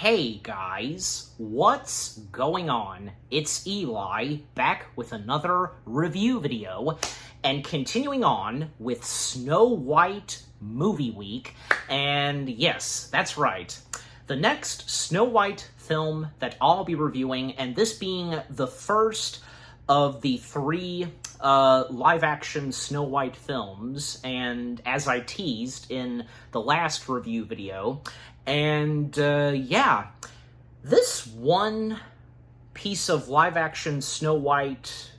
Hey guys, what's going on? It's Eli, back with another review video, and continuing on with Snow White Movie Week, and yes, that's right, the next Snow White film that I'll be reviewing, and this being the first of the three live-action Snow White films, and as I teased in the last review video, and yeah, this one piece of live-action Snow White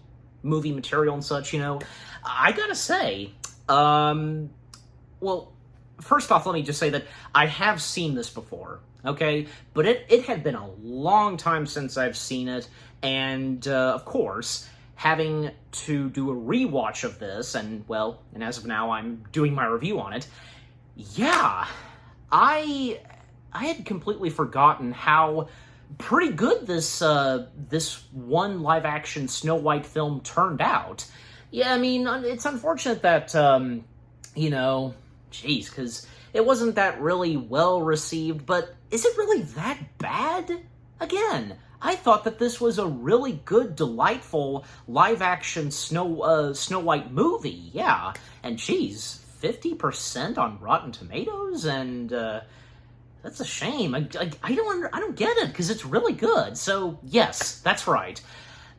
movie material and such, I gotta say, well, first off, let me just say that I have seen this before, okay? But it had been a long time since I've seen it, and of course, having to do a rewatch of this, and as of now, I'm doing my review on it, yeah, I had completely forgotten how pretty good this one live-action Snow White film turned out. Yeah, I mean, it's unfortunate that, because it wasn't that really well-received, but is it really that bad? Again, I thought that this was a really good, delightful live-action Snow White movie, yeah. And geez, 50% on Rotten Tomatoes, and that's a shame. I don't get it, because it's really good. So yes, that's right.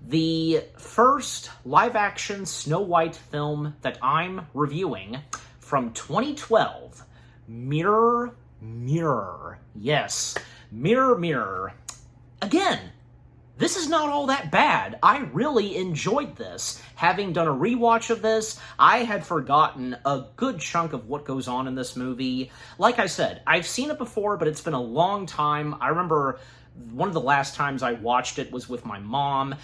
The first live-action Snow White film that I'm reviewing from 2012, Mirror, Mirror. Yes, Mirror, Mirror. Again, this is not all that bad. I really enjoyed this. Having done a rewatch of this, I had forgotten a good chunk of what goes on in this movie. Like I said, I've seen it before, but it's been a long time. I remember one of the last times I watched it was with my mom.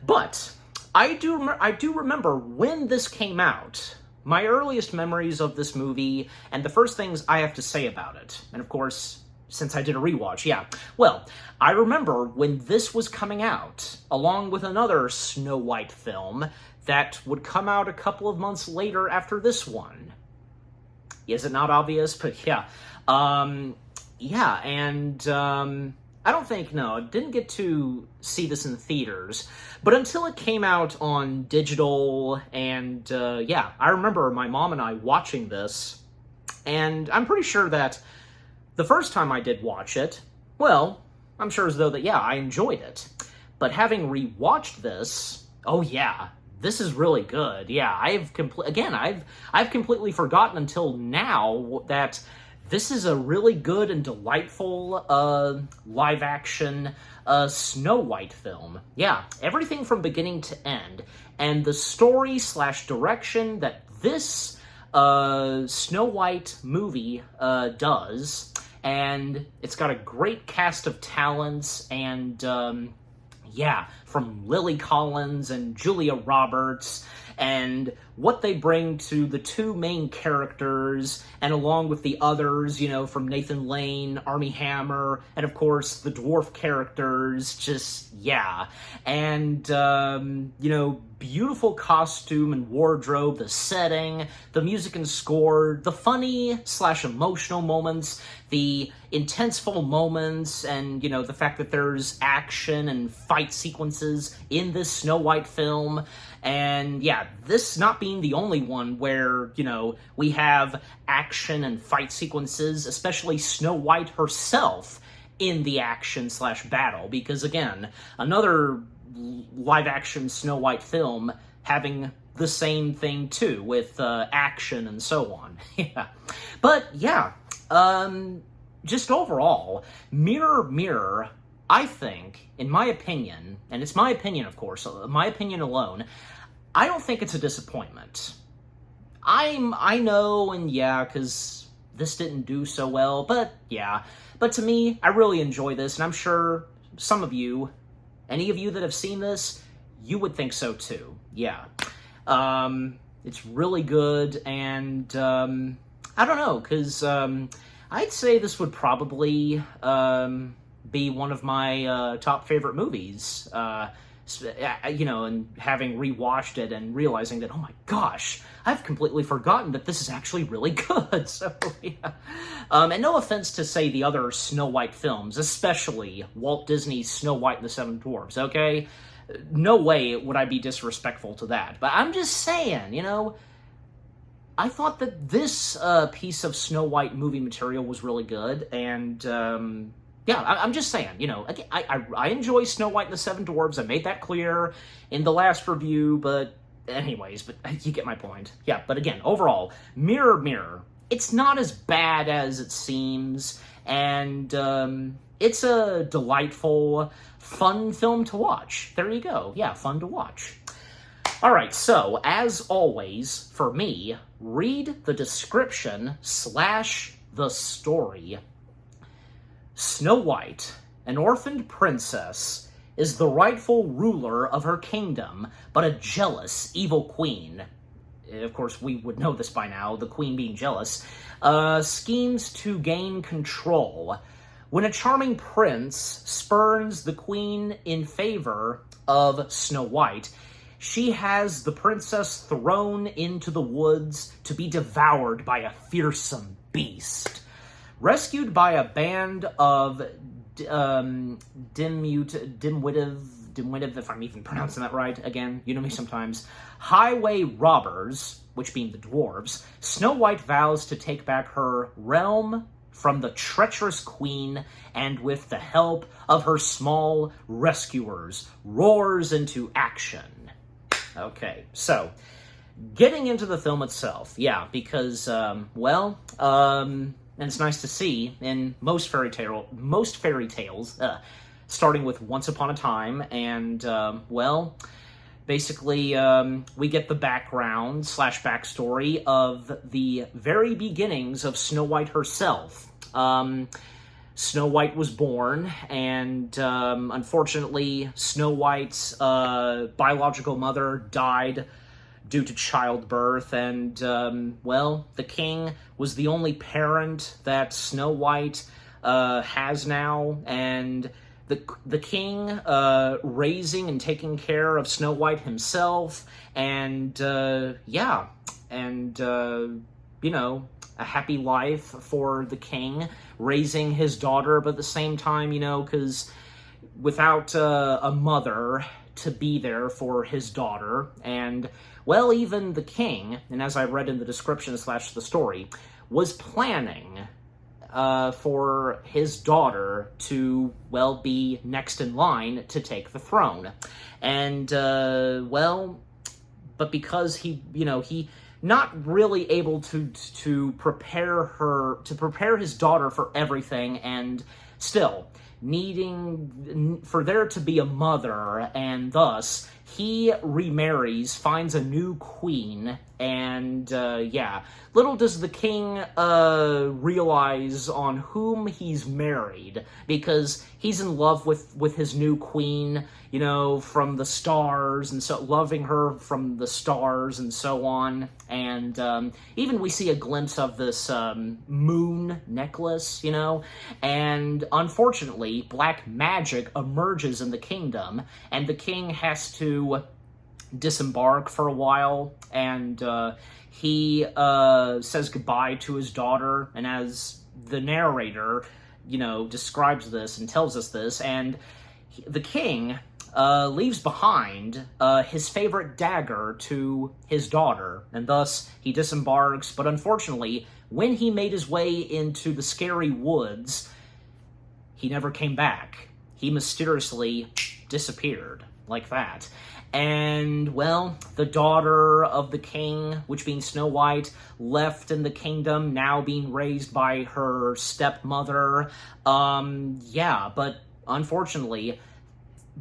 But I do remember when this came out, my earliest memories of this movie, and the first things I have to say about it. And of course, since I did a rewatch, yeah. Well, I remember when this was coming out, along with another Snow White film that would come out a couple of months later after this one. Is it not obvious? But yeah. Yeah, and I don't think, no, I didn't get to see this in theaters, but until it came out on digital, and yeah, I remember my mom and I watching this, and I'm pretty sure that the first time I did watch it, well, I'm sure as though that, yeah, I enjoyed it. But having rewatched this, oh yeah, this is really good. Yeah, I've completely forgotten until now that this is a really good and delightful live-action Snow White film. Yeah, everything from beginning to end. And the story/direction that this Snow White movie does, and it's got a great cast of talents, and yeah, from Lily Collins and Julia Roberts, and what they bring to the two main characters, and along with the others, from Nathan Lane, Armie Hammer, and of course the dwarf characters, just, yeah. And, beautiful costume and wardrobe, the setting, the music and score, the funny/emotional moments, the intenseful moments, and, the fact that there's action and fight sequences in this Snow White film. And yeah, this not being the only one where, we have action and fight sequences, especially Snow White herself in the action/battle, because again, another live-action Snow White film having the same thing too, with action and so on. Yeah. But yeah, just overall, Mirror, Mirror, I think, in my opinion, and it's my opinion, of course, my opinion alone, I don't think it's a disappointment. I know, and yeah, because this didn't do so well, but yeah. But to me, I really enjoy this, and I'm sure some of you, any of you that have seen this, you would think so too. Yeah. It's really good, and I don't know, because I'd say this would probably be one of my top favorite movies And having rewatched it and realizing that, oh my gosh, I've completely forgotten that this is actually really good. So, yeah. And no offense to, say, the other Snow White films, especially Walt Disney's Snow White and the Seven Dwarfs, okay? No way would I be disrespectful to that. But I'm just saying, I thought that this piece of Snow White movie material was really good, and yeah, I'm just saying, again, I enjoy Snow White and the Seven Dwarfs. I made that clear in the last review, but anyways, but you get my point. Yeah, but again, overall, Mirror, Mirror, it's not as bad as it seems, and it's a delightful, fun film to watch. There you go. Yeah, fun to watch. All right, so, as always, for me, read the description / the story. Snow White, an orphaned princess, is the rightful ruler of her kingdom, but a jealous, evil queen. Of course, we would know this by now, the queen being jealous, schemes to gain control. When a charming prince spurns the queen in favor of Snow White, she has the princess thrown into the woods to be devoured by a fearsome beast. Rescued by a band of dimwitted, if I'm even pronouncing that right, again, you know me sometimes, highway robbers, which being the dwarves, Snow White vows to take back her realm from the treacherous queen, and with the help of her small rescuers, roars into action. Okay, so, getting into the film itself, yeah, because, and it's nice to see in most fairy tales, starting with Once Upon a Time, and, basically, we get the background / backstory of the very beginnings of Snow White herself. Snow White was born, and unfortunately, Snow White's biological mother died due to childbirth, and, the king was the only parent that Snow White has now, and the king raising and taking care of Snow White himself, and, a happy life for the king, raising his daughter, but at the same time, because without a mother to be there for his daughter, and, even the king, and as I read in the description / the story, was planning for his daughter to, be next in line to take the throne. And, but because he not really able to prepare his daughter for everything, and still needing for there to be a mother, and thus he remarries, finds a new queen, and little does the king realize on whom he's married, because he's in love with his new queen, from the stars, and so loving her from the stars and so on, and even we see a glimpse of this moon necklace, and unfortunately, black magic emerges in the kingdom, and the king has to disembark for a while, and he says goodbye to his daughter, and as the narrator, describes this and tells us this, and the king leaves behind his favorite dagger to his daughter, and thus he disembarks, but unfortunately, when he made his way into the scary woods, he never came back. He mysteriously disappeared, like that. And, the daughter of the king, which being Snow White, left in the kingdom, now being raised by her stepmother. But unfortunately,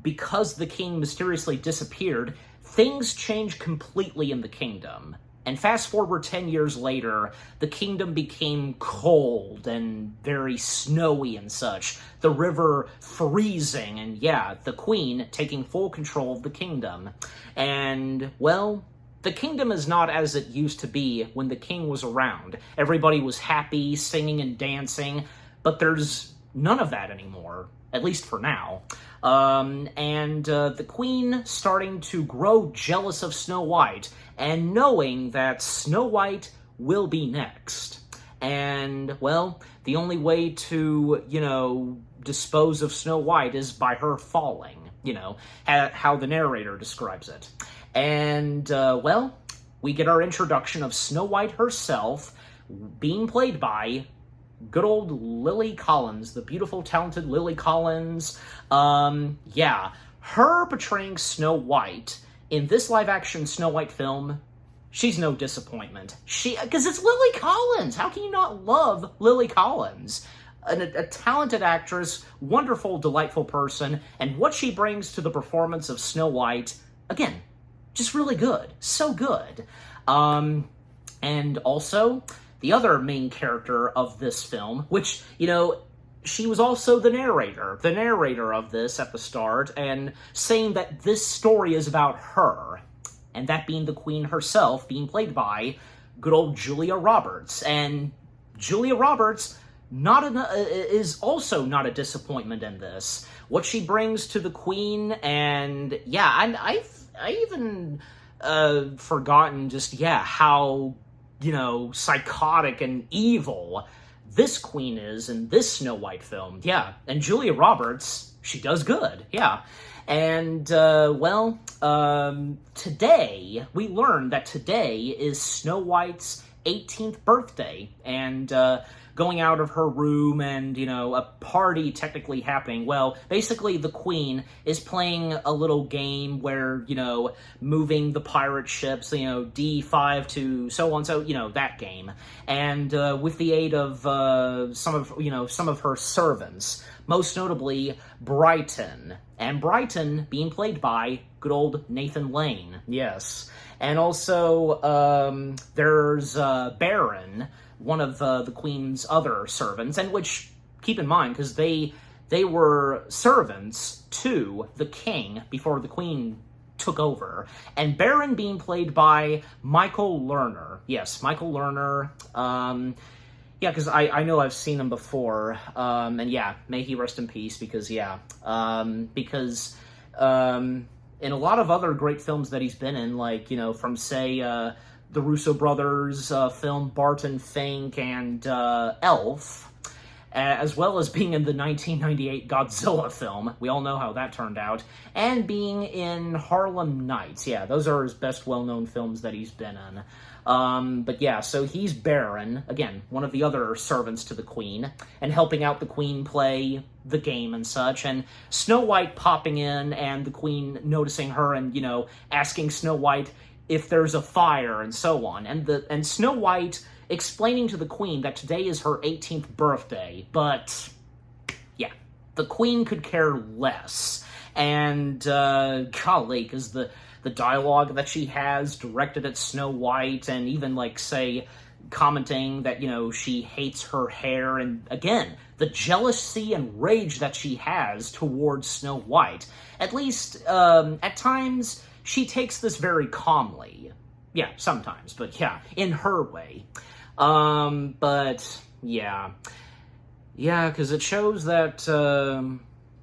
because the king mysteriously disappeared, things changed completely in the kingdom. And fast forward 10 years later, the kingdom became cold and very snowy and such. The river freezing, and the queen taking full control of the kingdom. And, the kingdom is not as it used to be when the king was around. Everybody was happy, singing and dancing, but there's none of that anymore, at least for now. And the queen starting to grow jealous of Snow White and knowing that Snow White will be next. And, well, the only way to, dispose of Snow White is by her falling, how the narrator describes it. And, well, we get our introduction of Snow White herself being played by good old Lily Collins, the beautiful, talented Lily Collins. Yeah, her portraying Snow White in this live-action Snow White film, she's no disappointment. Because it's Lily Collins! How can you not love Lily Collins? A talented actress, wonderful, delightful person, and what she brings to the performance of Snow White, again, just really good. So good. And also, the other main character of this film, which, she was also the narrator of this at the start, and saying that this story is about her, and that being the queen herself, being played by good old Julia Roberts. And Julia Roberts is also not a disappointment in this. What she brings to the queen, and yeah, I even forgotten just, how, psychotic and evil this queen is in this Snow White film. Yeah, and Julia Roberts, she does good, yeah. And, today, we learned that today is Snow White's 18th birthday, and, going out of her room and, a party technically happening. Well, basically the queen is playing a little game where, moving the pirate ships, D5 to so on, so, that game. And with the aid of some of her servants, most notably Brighton. And Brighton being played by good old Nathan Lane, yes. And also, there's Baron, one of the Queen's other servants, and which, keep in mind, because they were servants to the king before the Queen took over. And Baron being played by Michael Lerner. Yes, Michael Lerner. Yeah, because I know I've seen him before. And yeah, may he rest in peace, because, yeah. Because in a lot of other great films that he's been in, like, from, say, the Russo brothers film Barton Fink and Elf, as well as being in the 1998 Godzilla film. We all know how that turned out. And being in Harlem Nights. Yeah, those are his best well-known films that he's been in. But yeah, so he's Baron, again, one of the other servants to the Queen, and helping out the Queen play the game and such, and Snow White popping in, and the Queen noticing her and, asking Snow White if there's a fire and so on, and Snow White explaining to the Queen that today is her 18th birthday, but yeah, the Queen could care less. And golly, because the dialogue that she has directed at Snow White, and even, like, say, commenting that, she hates her hair, and again, the jealousy and rage that she has towards Snow White. At least, at times, she takes this very calmly. Yeah, sometimes, but yeah, in her way. But yeah. Yeah, because it shows that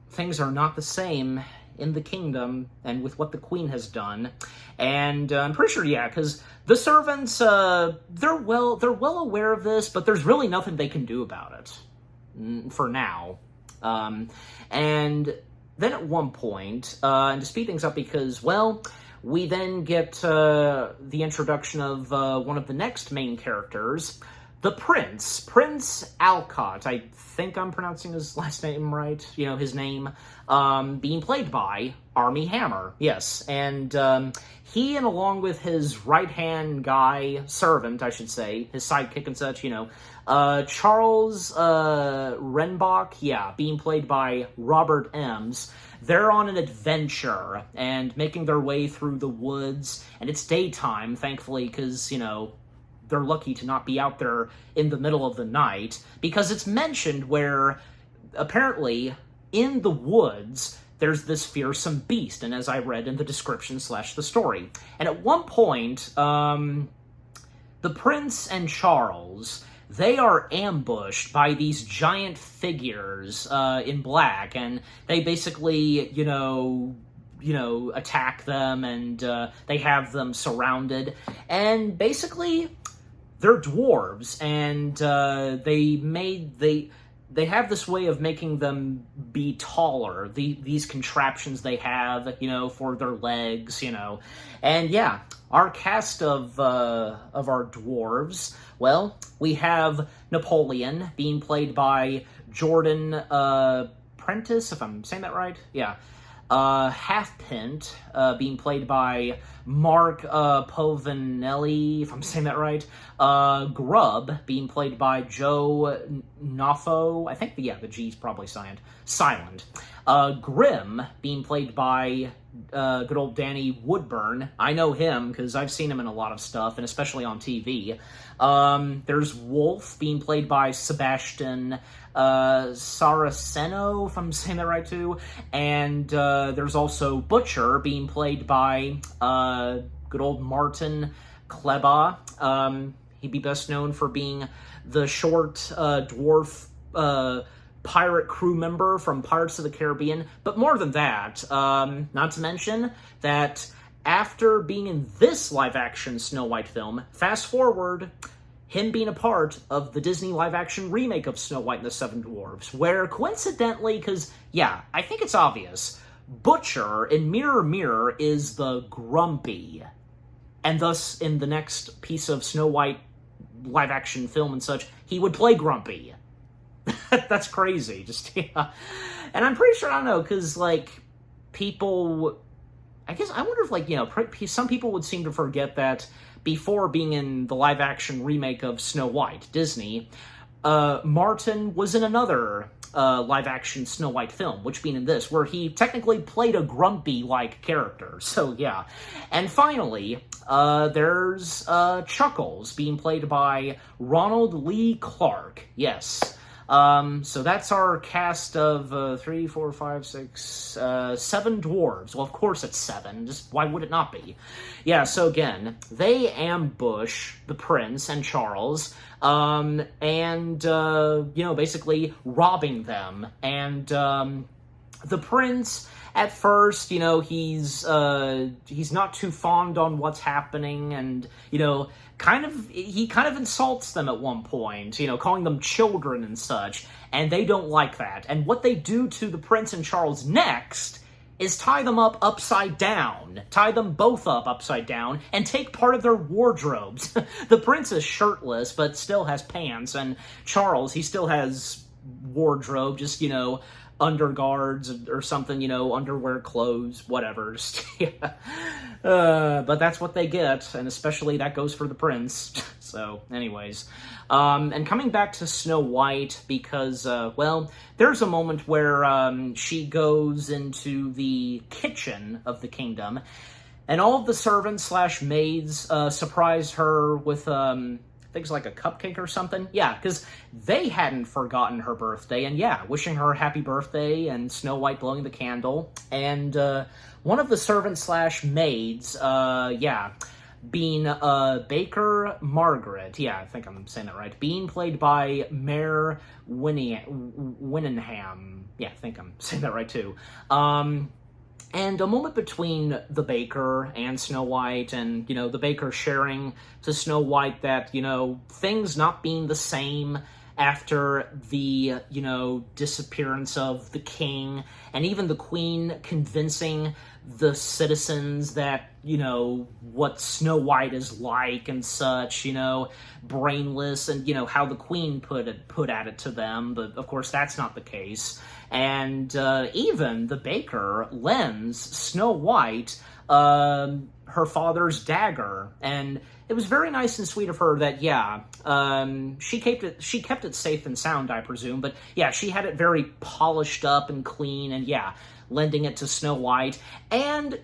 things are not the same in the kingdom and with what the Queen has done. And I'm pretty sure, yeah, because the servants, they're well aware of this, but there's really nothing they can do about it for now. And then at one point, and to speed things up, because, well, we then get the introduction of one of the next main characters, the Prince Alcott. I think I'm pronouncing his last name right, his name, being played by Armie Hammer, yes. And he, and along with his right-hand guy, servant, I should say, his sidekick and such, Charles Renbach, yeah, being played by Robert Ems, they're on an adventure and making their way through the woods, and it's daytime, thankfully, because, they're lucky to not be out there in the middle of the night, because it's mentioned where, apparently, in the woods, there's this fearsome beast, and as I read in the description / the story. And at one point, the Prince and Charles, they are ambushed by these giant figures in black, and they basically, attack them, and they have them surrounded, and basically they're dwarves, and they have this way of making them be taller. These contraptions they have, for their legs, and yeah, our cast of our dwarves. Well, we have Napoleon being played by Jordan Prentice, if I'm saying that right. Yeah. Halfpint, being played by Mark Povinelli, if I'm saying that right. Grub, being played by Joe Noffo. I think the G's probably silent. Grim, being played by good old Danny Woodburn. I know him because I've seen him in a lot of stuff, and especially on TV. There's Wolf, being played by Sebastian Saraceno, if I'm saying that right too. And there's also Butcher, being played by good old Martin Kleba. He'd be best known for being the short dwarf pirate crew member from Pirates of the Caribbean. But more than that, not to mention that after being in this live-action Snow White film, fast forward, him being a part of the Disney live-action remake of Snow White and the Seven Dwarfs, where coincidentally, because, yeah, I think it's obvious, Butcher in Mirror Mirror is the Grumpy, and thus in the next piece of Snow White live-action film and such, he would play Grumpy. That's crazy, just, yeah. And I'm pretty sure, I don't know, because, people, I guess, I wonder if, some people would seem to forget that before being in the live-action remake of Snow White, Disney, Martin was in another live-action Snow White film, which being in this, where he technically played a Grumpy-like character. So, yeah. And finally, there's Chuckles, being played by Ronald Lee Clark. Yes. So that's our cast of 3, 4, 5, 6, 7 dwarves. Well, of course it's 7. Just why would it not be? Yeah, so again, they ambush the prince and Charles, and, basically robbing them. And, the prince, at first, he's not too fond on what's happening, and, he kind of insults them at one point, calling them children and such, and they don't like that. And what they do to the prince and Charles next is tie them up upside down, tie them both up upside down, and take part of their wardrobes. The prince is shirtless, but still has pants, and Charles, he still has wardrobe, just, underguards or something, underwear, clothes, whatever. Yeah. But that's what they get, and especially that goes for the prince. So, anyways. And coming back to Snow White, because, there's a moment where she goes into the kitchen of the kingdom, and all of the servants / maids surprise her with things like a cupcake or something. Yeah, because they hadn't forgotten her birthday, and yeah, wishing her a happy birthday, and Snow White blowing the candle. And one of the servants / maids, being Baker Margaret, yeah, I think I'm saying that right, being played by Mare Winningham. Yeah, I think I'm saying that right too. And a moment between the baker and Snow White, and, the baker sharing to Snow White that, things not being the same after the, disappearance of the king, and even the queen convincing the citizens that, what Snow White is like and such, brainless, and, how the queen put at it to them, but of course that's not the case. And even the baker lends Snow White her father's dagger, and it was very nice and sweet of her that, she kept it safe and sound, I presume, but yeah, she had it very polished up and clean, and yeah, lending it to Snow White, and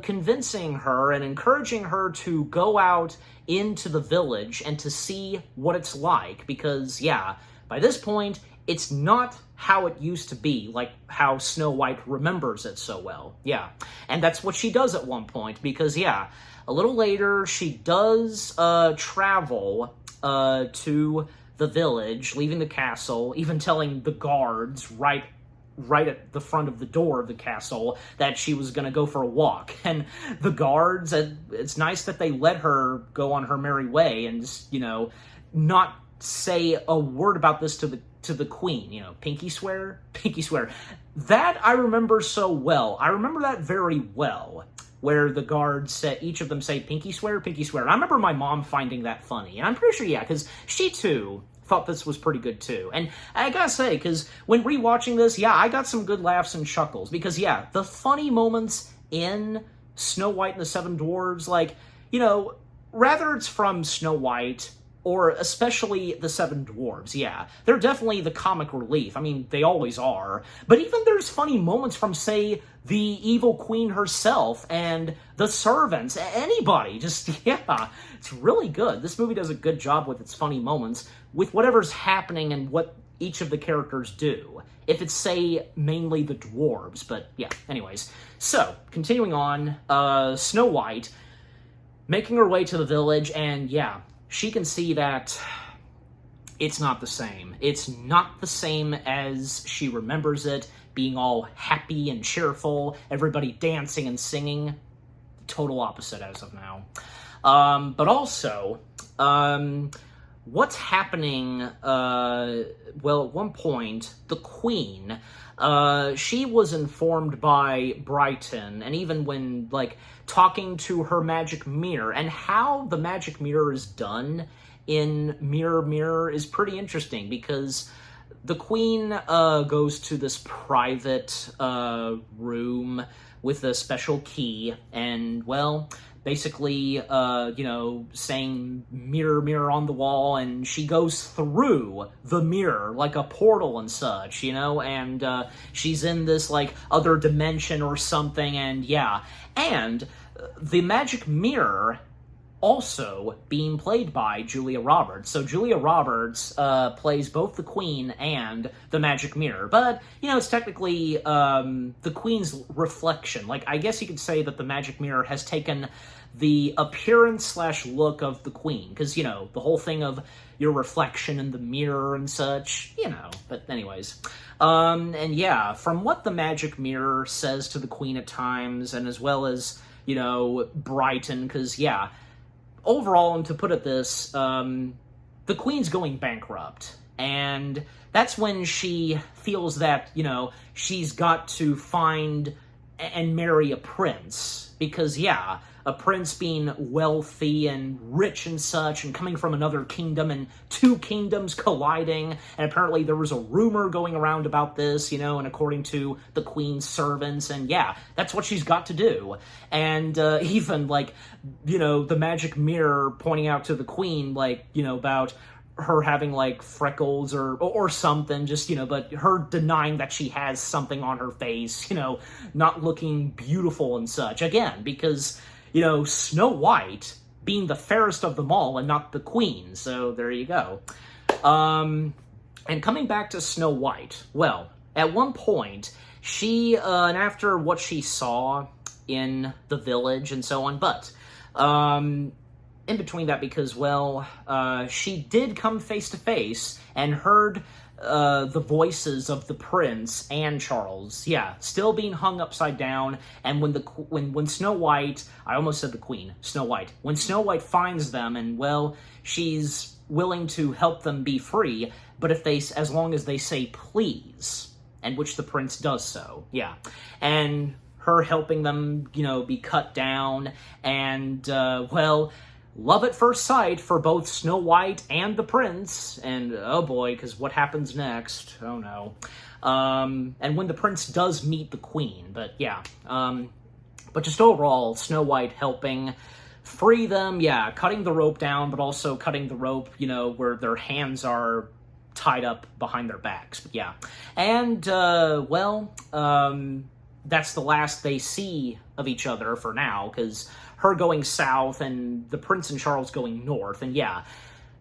convincing her and encouraging her to go out into the village and to see what it's like, because, yeah, by this point, it's not how it used to be, like how Snow White remembers it so well. Yeah, and that's what she does at one point, because, yeah, a little later, she does travel to the village, leaving the castle, even telling the guards right at the front of the door of the castle that she was going to go for a walk. And the guards, it's nice that they let her go on her merry way and just, not say a word about this to the queen. Pinky swear. That I remember so well. I remember that very well, where the guards said, each of them say pinky swear. And I remember my mom finding that funny, and I'm pretty sure, yeah, because she too thought this was pretty good too. And I gotta say, because when rewatching this, yeah, I got some good laughs and chuckles, because yeah, the funny moments in Snow White and the Seven Dwarfs, like, rather it's from Snow White or especially the Seven Dwarfs, yeah, they're definitely the comic relief. I mean, they always are. But even there's funny moments from, say, the evil queen herself and the servants, anybody. Just, yeah, it's really good. This movie does a good job with its funny moments, with whatever's happening and what each of the characters do. If it's, say, mainly the dwarves, but yeah, anyways. So, continuing on, Snow White making her way to the village, and yeah, she can see that it's not the same. It's not the same as she remembers it, being all happy and cheerful, everybody dancing and singing. Total opposite as of now. But also, what's happening, well, at one point, the queen, she was informed by Brighton, and even when, like, talking to her magic mirror, and how the magic mirror is done in Mirror Mirror is pretty interesting, because the queen goes to this private room with a special key, and, well, basically, saying mirror, mirror on the wall, and she goes through the mirror like a portal and such, and she's in this, like, other dimension or something, and yeah. And the magic mirror also being played by Julia Roberts. So Julia Roberts plays both the Queen and the magic mirror. But, it's technically the Queen's reflection. Like, I guess you could say that the magic mirror has taken the appearance/look of the Queen. Because, the whole thing of your reflection in the mirror and such, But anyways. And yeah, from what the magic mirror says to the Queen at times, and as well as, Brighton, because, yeah, overall, and to put it this, the Queen's going bankrupt, and that's when she feels that, she's got to find and marry a prince, because, yeah, a prince being wealthy and rich and such, and coming from another kingdom, and two kingdoms colliding, and apparently there was a rumor going around about this, and according to the Queen's servants, and yeah, that's what she's got to do. And even, like, the magic mirror pointing out to the Queen, like, about her having, like, freckles or something, just, but her denying that she has something on her face, not looking beautiful and such. Again, because, Snow White being the fairest of them all and not the Queen, so there you go. And coming back to Snow White, well, at one point, she, and after what she saw in the village and so on, but, in between that, because, well, she did come face to face and heard the voices of the prince and Charles, yeah, still being hung upside down. And when Snow White, I almost said the Queen, Snow White, when Snow White finds them, and, well, she's willing to help them be free, but as long as they say please, and which the prince does so, yeah, and her helping them, be cut down, and, well, love at first sight for both Snow White and the prince, and oh boy, because what happens next? Oh no. And when the prince does meet the Queen, but yeah. But just overall, Snow White helping free them, yeah, cutting the rope down, but also cutting the rope, where their hands are tied up behind their backs, but yeah. And, well, that's the last they see of each other for now, because her going south and the Prince and Charles going north, and yeah,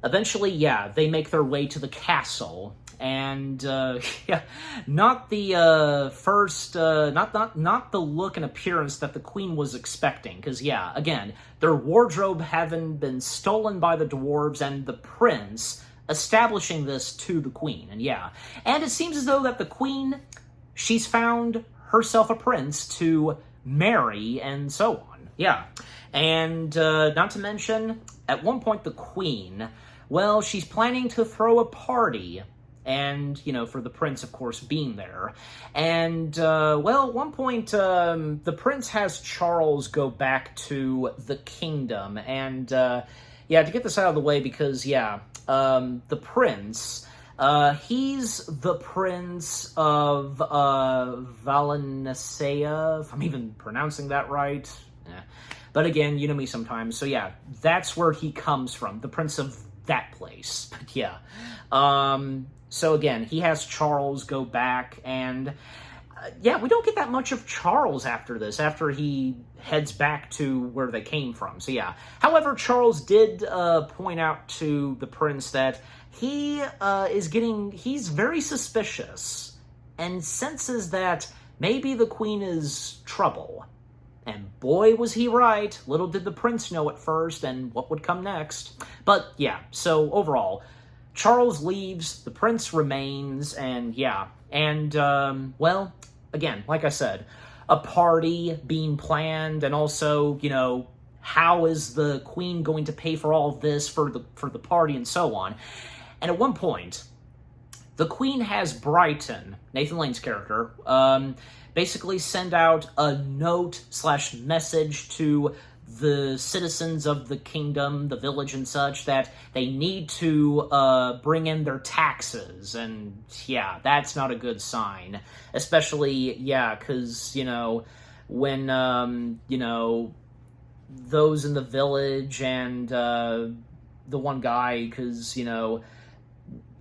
eventually, yeah, they make their way to the castle, and, yeah, not the, first, not the look and appearance that the Queen was expecting, because, yeah, again, their wardrobe having been stolen by the dwarves, and the Prince establishing this to the queen. And yeah, and it seems as though that the queen, she's found herself a prince to marry and so on. Yeah. And not to mention, at one point the queen, well, she's planning to throw a party. And, for the prince, of course, being there. And, well, at one point, the prince has Charles go back to the kingdom. And, yeah, to get this out of the way, because, yeah, the prince, he's the prince of, Valencia, if I'm even pronouncing that right. But again, you know me sometimes. So, yeah, that's where he comes from, the prince of that place. But, yeah. So again, he has Charles go back, and yeah, we don't get that much of Charles after this, after he heads back to where they came from. So yeah. However, Charles did point out to the prince that he he's very suspicious and senses that maybe the queen is trouble. And boy, was he right. Little did the prince know at first and what would come next. But yeah, so overall, Charles leaves, the prince remains, and yeah. And, well, again, like I said, a party being planned, and also, how is the queen going to pay for all of this for the party and so on. And at one point, the queen has Brighton, Nathan Lane's character, basically send out a note/message to the citizens of the kingdom, the village and such, that they need to bring in their taxes. And yeah, that's not a good sign. Especially, yeah, because, when, those in the village and the one guy, because,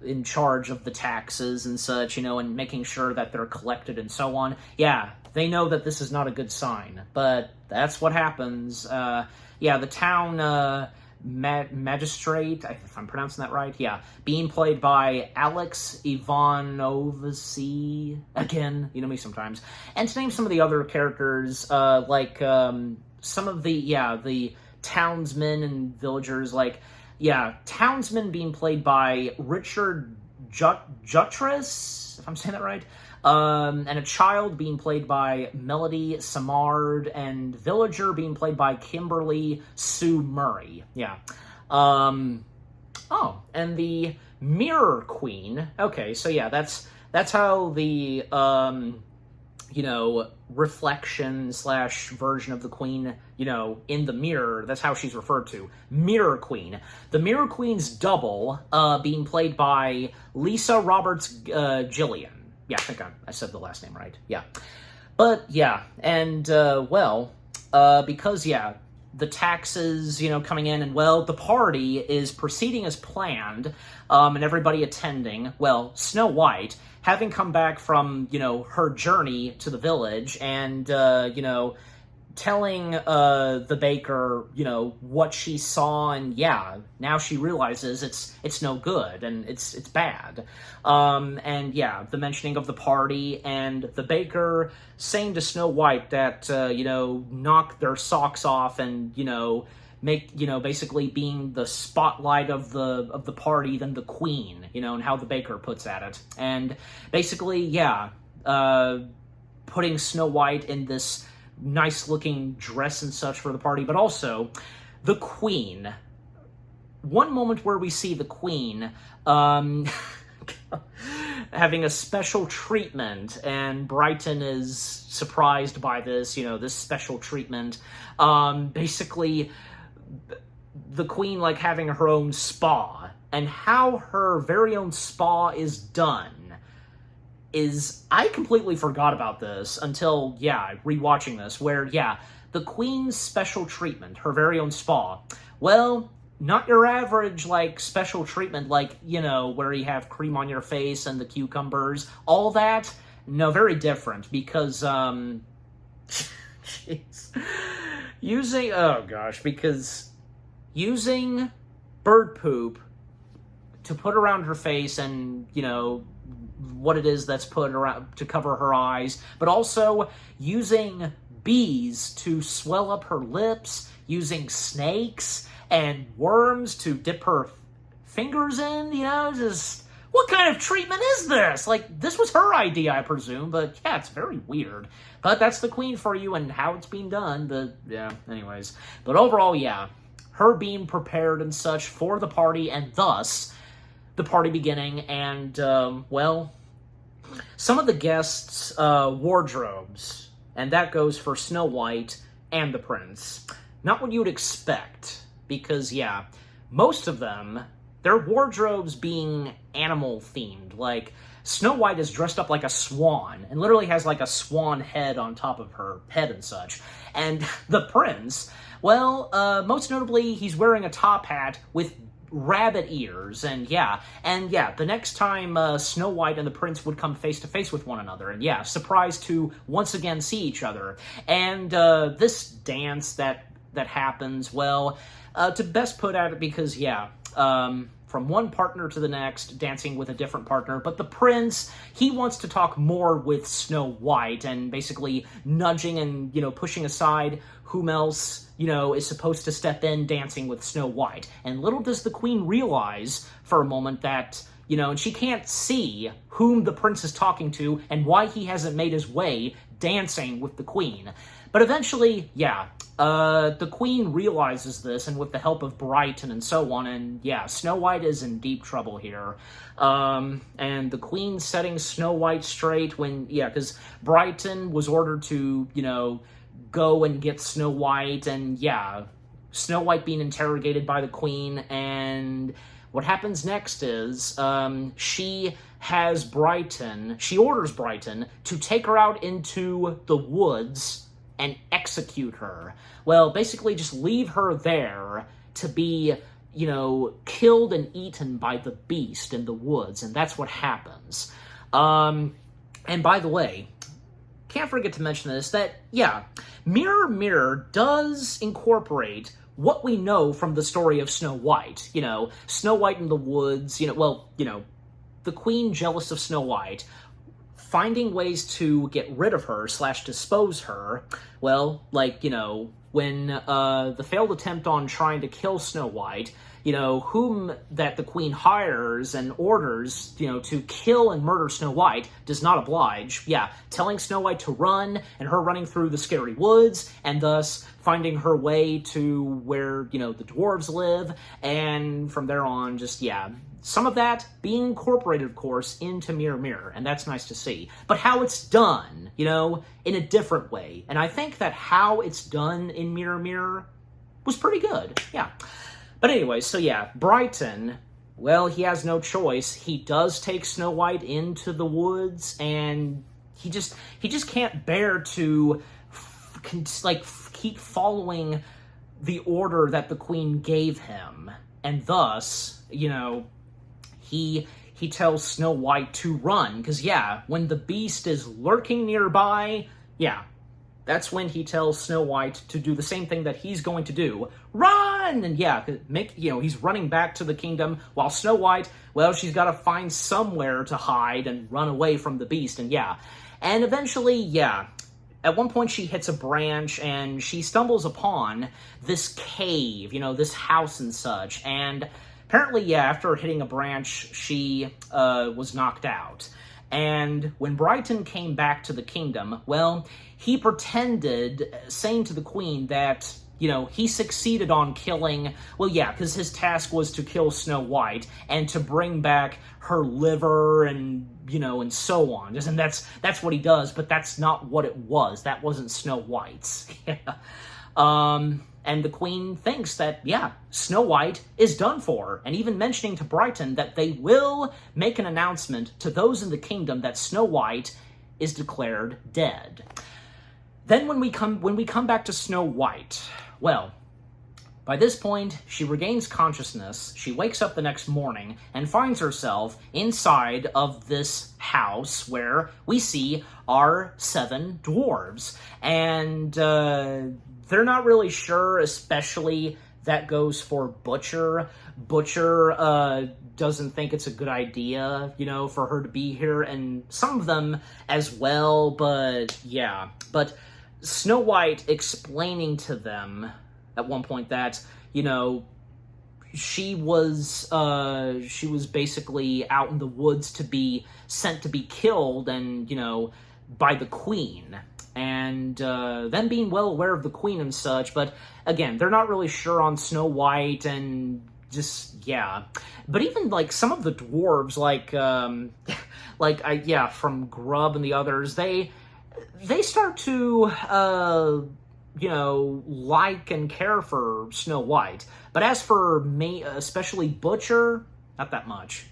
in charge of the taxes and such, and making sure that they're collected and so on. Yeah, they know that this is not a good sign, but that's what happens. Yeah, the town magistrate, if I'm pronouncing that right, yeah, being played by Alex Ivanovsky, again, you know me sometimes. And to name some of the other characters, like some of the townsmen and villagers, like, yeah, townsmen being played by Richard Jutras, if I'm saying that right, and a child being played by Melody Samard, and villager being played by Kimberly Sue Murray. Yeah. Oh, and the Mirror Queen. Okay, so yeah, that's how the reflection/version of the queen, in the mirror, that's how she's referred to. Mirror Queen. The Mirror Queen's double, being played by Lisa Roberts Gillian. Yeah, I think I said the last name right. Yeah. But, yeah, and, well, because, yeah, the taxes, coming in, and, well, the party is proceeding as planned, and everybody attending. Well, Snow White, having come back from, her journey to the village, and, telling the baker, what she saw, and yeah, now she realizes it's no good, and it's bad. And yeah, the mentioning of the party, and the baker saying to Snow White that, knock their socks off, and, make, basically being the spotlight of the party than the queen, and how the baker puts at it. And basically, yeah, putting Snow White in this nice-looking dress and such for the party, but also the queen. One moment where we see the queen having a special treatment, and Brighton is surprised by this, this special treatment. Basically, the queen, like, having her own spa, and how her very own spa is done is, I completely forgot about this until, yeah, rewatching this, where, yeah, the queen's special treatment, her very own spa, well, not your average, like, special treatment, like, where you have cream on your face and the cucumbers, all that, no, very different, because, jeez, using bird poop to put around her face, and, what it is that's put around to cover her eyes, but also using bees to swell up her lips, using snakes and worms to dip her fingers in, just... What kind of treatment is this? Like, this was her idea, I presume, but yeah, it's very weird. But that's the queen for you and how it's being done, but yeah, anyways. But overall, yeah, her being prepared and such for the party, and thus the party beginning, and, well, some of the guests' wardrobes, and that goes for Snow White and the prince. Not what you would expect, because, yeah, most of them, their wardrobes being animal-themed. Like, Snow White is dressed up like a swan, and literally has, like, a swan head on top of her head and such. And the prince, well, most notably, he's wearing a top hat with rabbit ears, and yeah, the next time Snow White and the prince would come face-to-face with one another, and yeah, surprised to once again see each other. And this dance that happens, well, to best put at it, because, yeah, from one partner to the next, dancing with a different partner, but the prince, he wants to talk more with Snow White, and basically nudging and, pushing aside whom else, is supposed to step in dancing with Snow White. And little does the queen realize for a moment that, and she can't see whom the prince is talking to and why he hasn't made his way dancing with the queen. But eventually, yeah, the queen realizes this, and with the help of Brighton and so on, and yeah, Snow White is in deep trouble here. And the queen setting Snow White straight when, yeah, because Brighton was ordered to, go and get Snow White, and yeah, Snow White being interrogated by the queen, and what happens next is, she orders Brighton to take her out into the woods and execute her. Well, basically just leave her there to be, killed and eaten by the beast in the woods, and that's what happens. And by the way, can't forget to mention this, that, yeah, Mirror Mirror does incorporate what we know from the story of Snow White. Snow White in the woods, the queen jealous of Snow White, finding ways to get rid of her / dispose her. Well, like, when the failed attempt on trying to kill Snow White, whom that the queen hires and orders, to kill and murder Snow White does not oblige. Yeah, telling Snow White to run, and her running through the scary woods, and thus finding her way to where, the dwarves live, and from there on, just, yeah, some of that being incorporated, of course, into Mirror Mirror, and that's nice to see. But how it's done, in a different way. And I think that how it's done in Mirror Mirror was pretty good, yeah. But anyway, so yeah, Brighton, well, he has no choice. He does take Snow White into the woods, and he just can't bear to, keep following the order that the queen gave him. And thus, he tells Snow White to run, because, yeah, when the beast is lurking nearby, yeah, that's when he tells Snow White to do the same thing that he's going to do. Run! And yeah, he's running back to the kingdom, while Snow White, well, she's got to find somewhere to hide and run away from the beast, and yeah. And eventually, yeah, at one point she hits a branch, and she stumbles upon this cave, this house and such, and apparently, yeah, after hitting a branch, she was knocked out. And when Brighton came back to the kingdom, well, he pretended, saying to the queen that, he succeeded on killing, well, yeah, because his task was to kill Snow White and to bring back her liver and, and so on. And that's what he does, but that's not what it was. That wasn't Snow White's. And the queen thinks that, yeah, Snow White is done for, and even mentioning to Brighton that they will make an announcement to those in the kingdom that Snow White is declared dead. Then when we come back to Snow White, well, by this point, she regains consciousness, she wakes up the next morning, and finds herself inside of this house where we see our 7 dwarves. And they're not really sure, especially that goes for Butcher. Butcher doesn't think it's a good idea, for her to be here, and some of them as well, but yeah. But Snow White explaining to them at one point that, she was basically out in the woods to be sent to be killed, and by the queen, and them being well aware of the queen and such. But again, they're not really sure on Snow White, and just but even like some of the dwarves, from Grubb and the others, they start to like and care for Snow White. But as for me, especially Butcher, not that much.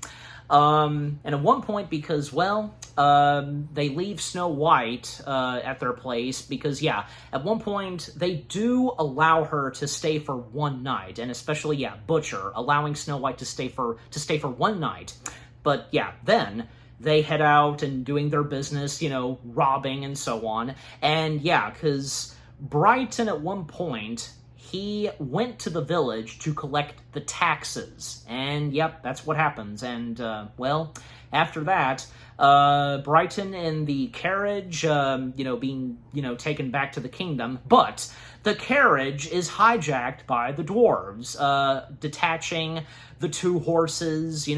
And at one point, because, they leave Snow White at their place, because, at one point, they do allow her to stay for one night, and especially, Butcher, allowing Snow White to stay for one night. But, then they head out and doing their business, robbing and so on. And, because Brighton, at one point, he went to the village to collect the taxes. And, that's what happens. And, after that, Brighton in the carriage, being, taken back to the kingdom. But the carriage is hijacked by the dwarves, detaching the two horses,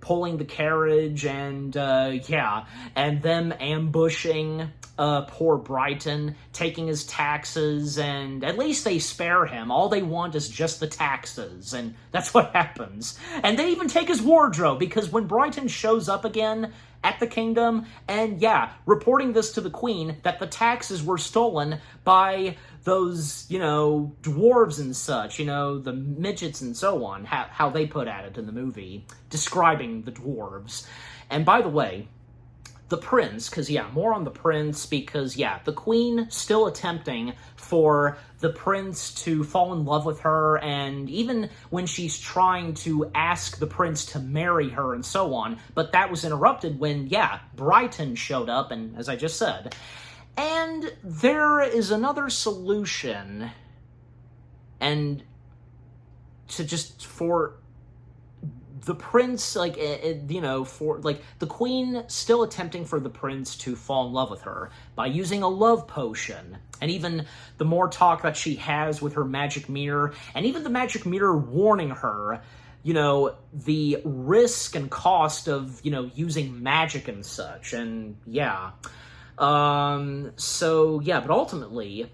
pulling the carriage, and and them ambushing poor Brighton, taking his taxes, and at least they spare him. All they want is just the taxes, and that's what happens. And they even take his wardrobe, because when Brighton shows up again at the kingdom, and reporting this to the queen, that the taxes were stolen by those, dwarves and such, the midgets and so on, how they put at it in the movie, describing the dwarves. And by the way, the prince, because, more on the prince, because, the queen still attempting for the prince to fall in love with her, and even when she's trying to ask the prince to marry her and so on, but that was interrupted when, Brighton showed up, and as I just said. And there is another solution, and for the prince, for the queen still attempting for the prince to fall in love with her by using a love potion, and even the more talk that she has with her magic mirror, and even the magic mirror warning her, the risk and cost of, using magic and such, and but ultimately,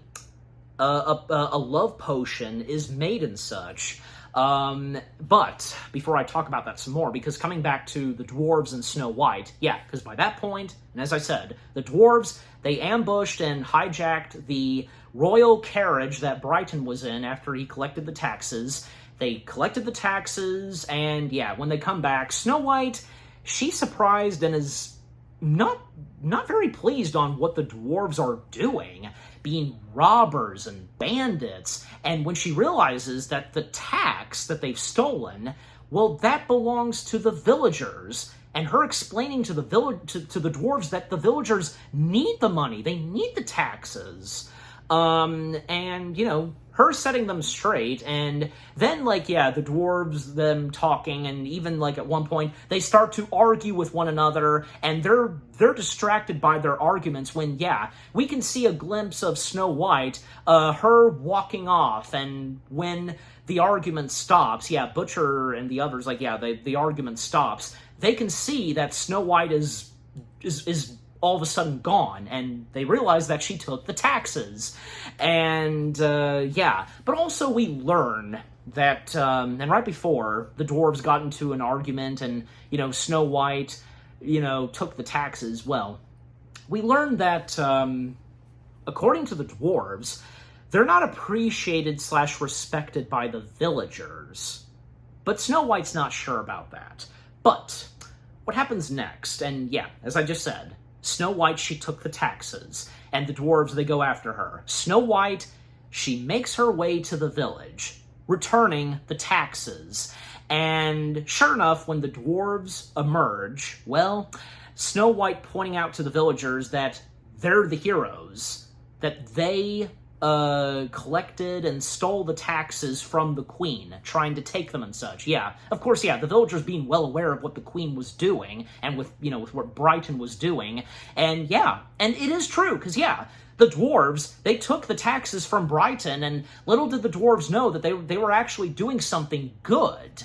a love potion is made and such. But before I talk about that some more, because coming back to the dwarves and Snow White, because by that point, and as I said, the dwarves, they ambushed and hijacked the royal carriage that Brighton was in after he collected the taxes. They collected the taxes, and when they come back, Snow White, she's surprised and is not very pleased on what the dwarves are doing, being robbers and bandits. And when she realizes that the tax that they've stolen, that belongs to the villagers, and her explaining to the to the dwarves that the villagers need the money, they need the taxes, and her setting them straight, and then, the dwarves, them talking, and even, at one point, they start to argue with one another, and they're distracted by their arguments when, we can see a glimpse of Snow White, her walking off, and when the argument stops, Butcher and the others, the argument stops, they can see that Snow White is all of a sudden gone, and they realize that she took the taxes. And, but also we learn that, and right before, the dwarves got into an argument, and, Snow White, took the taxes, we learned that, according to the dwarves, they're not appreciated / respected by the villagers. But Snow White's not sure about that. But what happens next, and as I just said, Snow White, she took the taxes, and the dwarves, they go after her. Snow White, she makes her way to the village, returning the taxes. And sure enough, when the dwarves emerge, Snow White pointing out to the villagers that they're the heroes, that they collected and stole the taxes from the queen, trying to take them and such. Yeah, of course, yeah, the villagers being well aware of what the queen was doing, and with what Brighton was doing, and yeah, and it is true, because yeah, the dwarves, they took the taxes from Brighton, and little did the dwarves know that they were actually doing something good.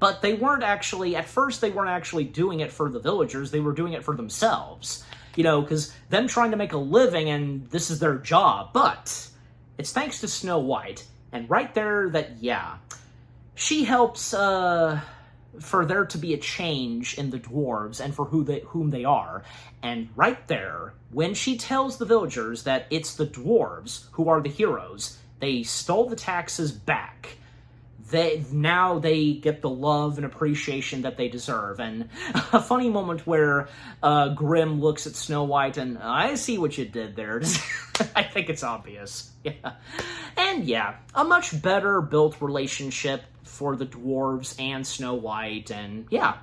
But they weren't actually, at first they weren't actually doing it for the villagers, they were doing it for themselves. Because them trying to make a living, and this is their job. But it's thanks to Snow White, and right there that, yeah, she helps for there to be a change in the dwarves and for whom they are. And right there, when she tells the villagers that it's the dwarves who are the heroes, they stole the taxes back. Now they get the love and appreciation that they deserve. And a funny moment where Grimm looks at Snow White and, I see what you did there. I think it's obvious. Yeah. And yeah, a much better built relationship for the dwarves and Snow White, and yeah.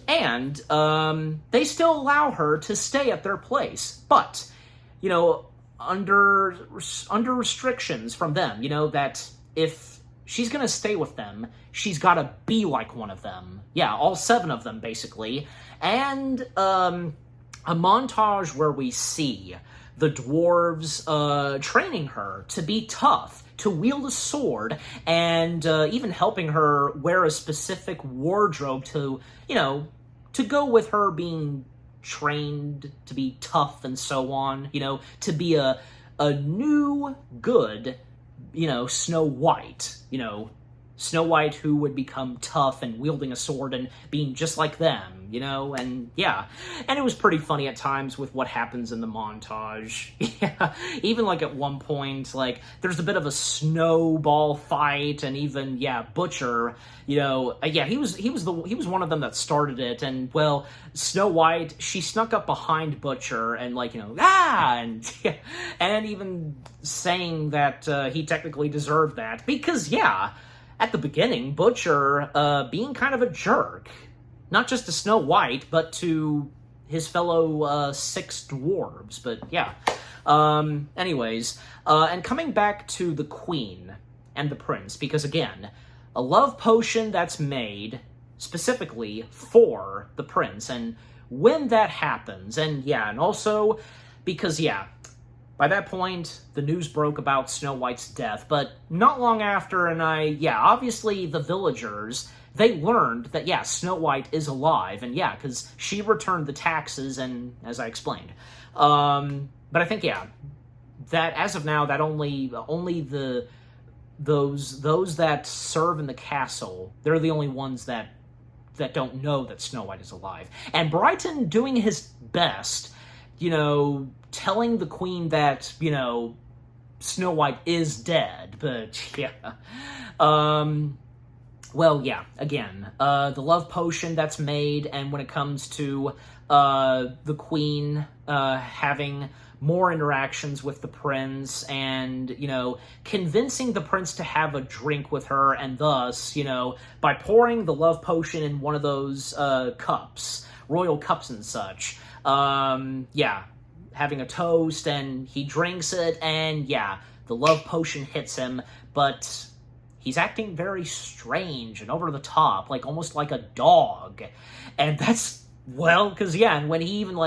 And they still allow her to stay at their place, but, under restrictions from them, that if she's gonna stay with them, she's gotta be like one of them. Yeah, all 7 of them, basically. And a montage where we see the dwarves training her to be tough, to wield a sword, and even helping her wear a specific wardrobe to go with her being trained to be tough and so on, to be a new, good, Snow White, Snow White who would become tough and wielding a sword and being just like them, and yeah. And it was pretty funny at times with what happens in the montage. Yeah, even like at one point, like there's a bit of a snowball fight, and even, yeah, Butcher, yeah, he was one of them that started it, and well, Snow White, she snuck up behind Butcher and and yeah, and even saying that he technically deserved that, because yeah, at the beginning, Butcher being kind of a jerk, not just to Snow White, but to his fellow 6 dwarves, but yeah. Anyways, and coming back to the queen and the prince, because again, a love potion that's made specifically for the prince, and when that happens, and yeah, and also because, yeah, by that point, the news broke about Snow White's death, but not long after, and obviously the villagers, they learned that, yeah, Snow White is alive, and yeah, because she returned the taxes, and as I explained. But I think, yeah, that as of now, that only those that serve in the castle, they're the only ones that don't know that Snow White is alive. And Brighton doing his best, telling the queen that, Snow White is dead, but yeah. Well, yeah, again, the love potion that's made, and when it comes to the queen having more interactions with the prince, and, convincing the prince to have a drink with her, and thus, by pouring the love potion in one of those cups, royal cups and such, yeah, having a toast, and he drinks it, and yeah, the love potion hits him, but he's acting very strange and over the top, almost like a dog. And that's, well, because yeah, and when he even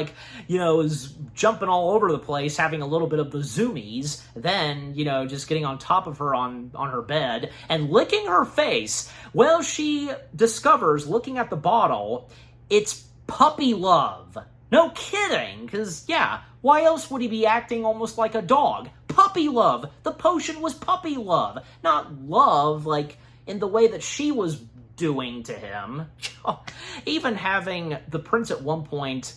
is jumping all over the place, having a little bit of the zoomies, then, just getting on top of her on her bed and licking her face, well, she discovers, looking at the bottle, it's puppy love. No kidding, because, yeah, why else would he be acting almost like a dog? Puppy love! The potion was puppy love, not love, in the way that she was doing to him. Even having the prince at one point,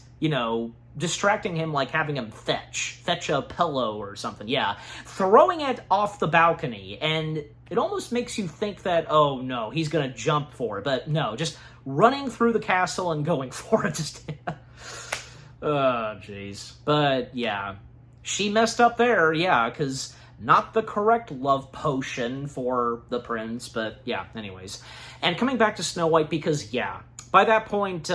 distracting him, having him fetch a pillow or something, yeah. Throwing it off the balcony, and it almost makes you think that, oh no, he's gonna jump for it, but no, just running through the castle and going for it, just... Oh, jeez. But, yeah. She messed up there, yeah, because not the correct love potion for the prince, but, yeah, anyways. And coming back to Snow White, because, yeah, by that point,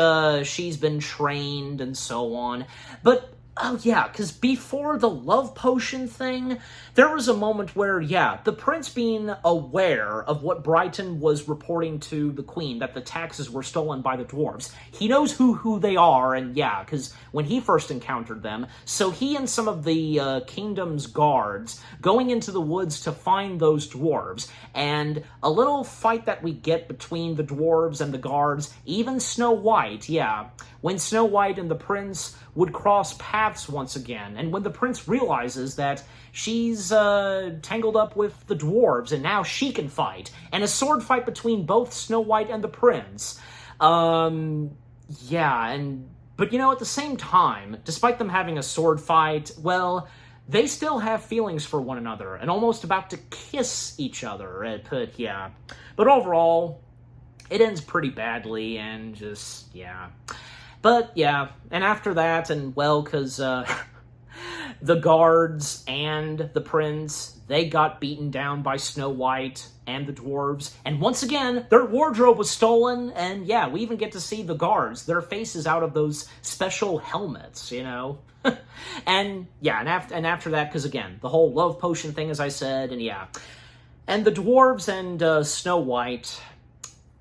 she's been trained and so on. But Oh, yeah, because before the love potion thing, there was a moment where, yeah, the prince being aware of what Brighton was reporting to the queen, that the taxes were stolen by the dwarves. He knows who they are, and yeah, because when he first encountered them, so he and some of the kingdom's guards going into the woods to find those dwarves, and a little fight that we get between the dwarves and the guards, even Snow White, yeah, when Snow White and the prince would cross paths once again, and when the prince realizes that she's tangled up with the dwarves, and now she can fight, and a sword fight between both Snow White and the prince. Yeah, but at the same time, despite them having a sword fight, well, they still have feelings for one another, and almost about to kiss each other, But overall, it ends pretty badly, and just, yeah. But, yeah, and after that, and, well, because, the guards and the prince, they got beaten down by Snow White and the dwarves, and once again, their wardrobe was stolen, and, yeah, we even get to see the guards, their faces out of those special helmets, and, yeah, and after that, because, again, the whole love potion thing, as I said, and, yeah, and the dwarves and, Snow White,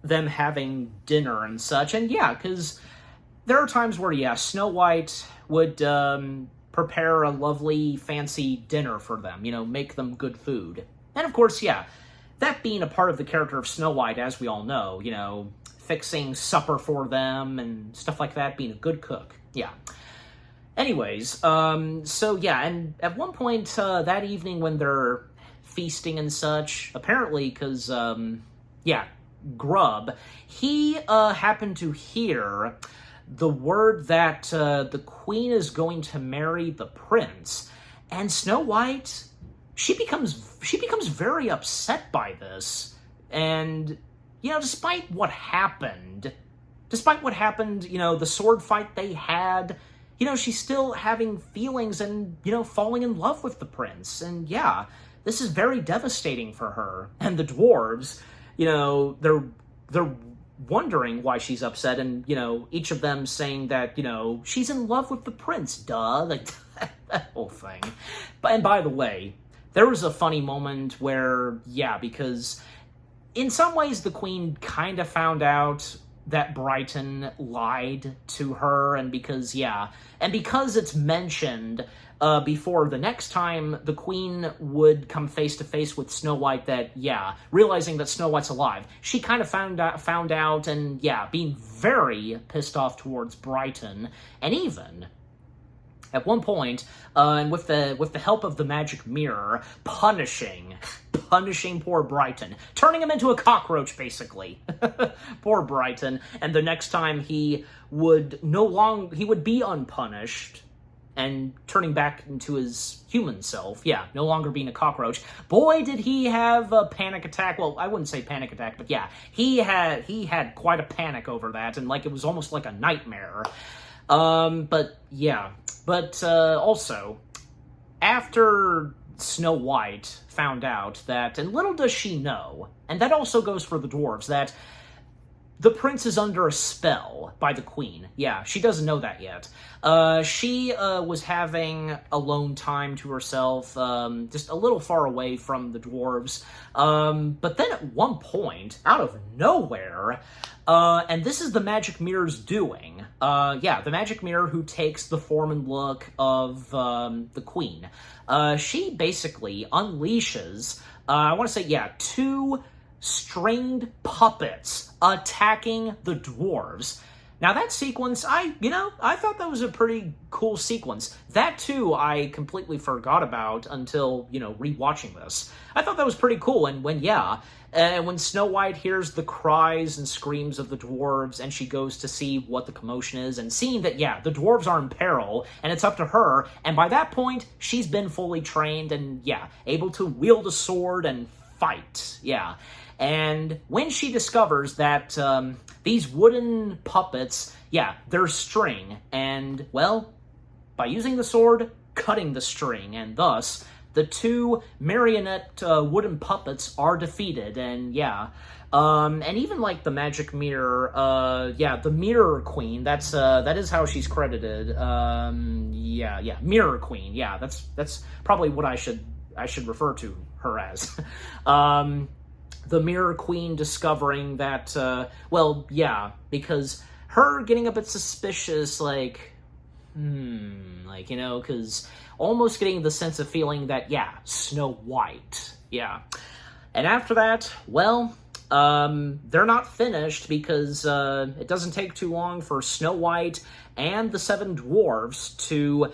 them having dinner and such, and, yeah, because there are times where, yeah, Snow White would prepare a lovely, fancy dinner for them, make them good food. And of course, yeah, that being a part of the character of Snow White, as we all know, fixing supper for them and stuff like that, being a good cook, yeah. Anyways, so yeah, and at one point that evening when they're feasting and such, apparently, because, yeah, Grub, he happened to hear the word that the queen is going to marry the prince, and Snow White, she becomes very upset by this, and despite what happened, the sword fight they had, she's still having feelings and falling in love with the prince, and yeah, this is very devastating for her. And the dwarves, they're wondering why she's upset, and, each of them saying that, she's in love with the prince, duh, like, that whole thing. And by the way, there was a funny moment where, yeah, because in some ways the queen kind of found out that Brighton lied to her, and because it's mentioned before the next time the queen would come face to face with Snow White, that, yeah, realizing that Snow White's alive, she kind of found out and, yeah, being very pissed off towards Brighton, and even at one point, and with the help of the magic mirror, punishing poor Brighton, turning him into a cockroach, basically. Poor Brighton. And the next time he would be unpunished and turning back into his human self. Yeah, no longer being a cockroach. Boy, did he have a panic attack. Well, I wouldn't say panic attack, but yeah, he had quite a panic over that, and it was almost like a nightmare. But yeah. But also, after Snow White found out that, and little does she know, and that also goes for the dwarves, that the prince is under a spell by the queen. Yeah, she doesn't know that yet. She was having alone time to herself, just a little far away from the dwarves. But then at one point, out of nowhere, and this is the magic mirror's doing. Yeah, the magic mirror who takes the form and look of the queen. She basically unleashes, I want to say, yeah, 2 stringed puppets attacking the dwarves. Now that sequence, I thought that was a pretty cool sequence. That too, I completely forgot about until, rewatching this. I thought that was pretty cool, and when Snow White hears the cries and screams of the dwarves, and she goes to see what the commotion is, and seeing that, yeah, the dwarves are in peril, and it's up to her, and by that point, she's been fully trained, and, yeah, able to wield a sword and fight, yeah. And when she discovers that these wooden puppets, yeah, they're string, and, well, by using the sword, cutting the string, and thus the two marionette wooden puppets are defeated, and yeah. And even like the magic mirror, the Mirror Queen, that is how she's credited. Mirror Queen, yeah, that's probably what I should refer to her as. The Mirror Queen discovering that, because her getting a bit suspicious, because almost getting the sense of feeling that, Snow White, And after that, they're not finished because it doesn't take too long for Snow White and the seven dwarves to,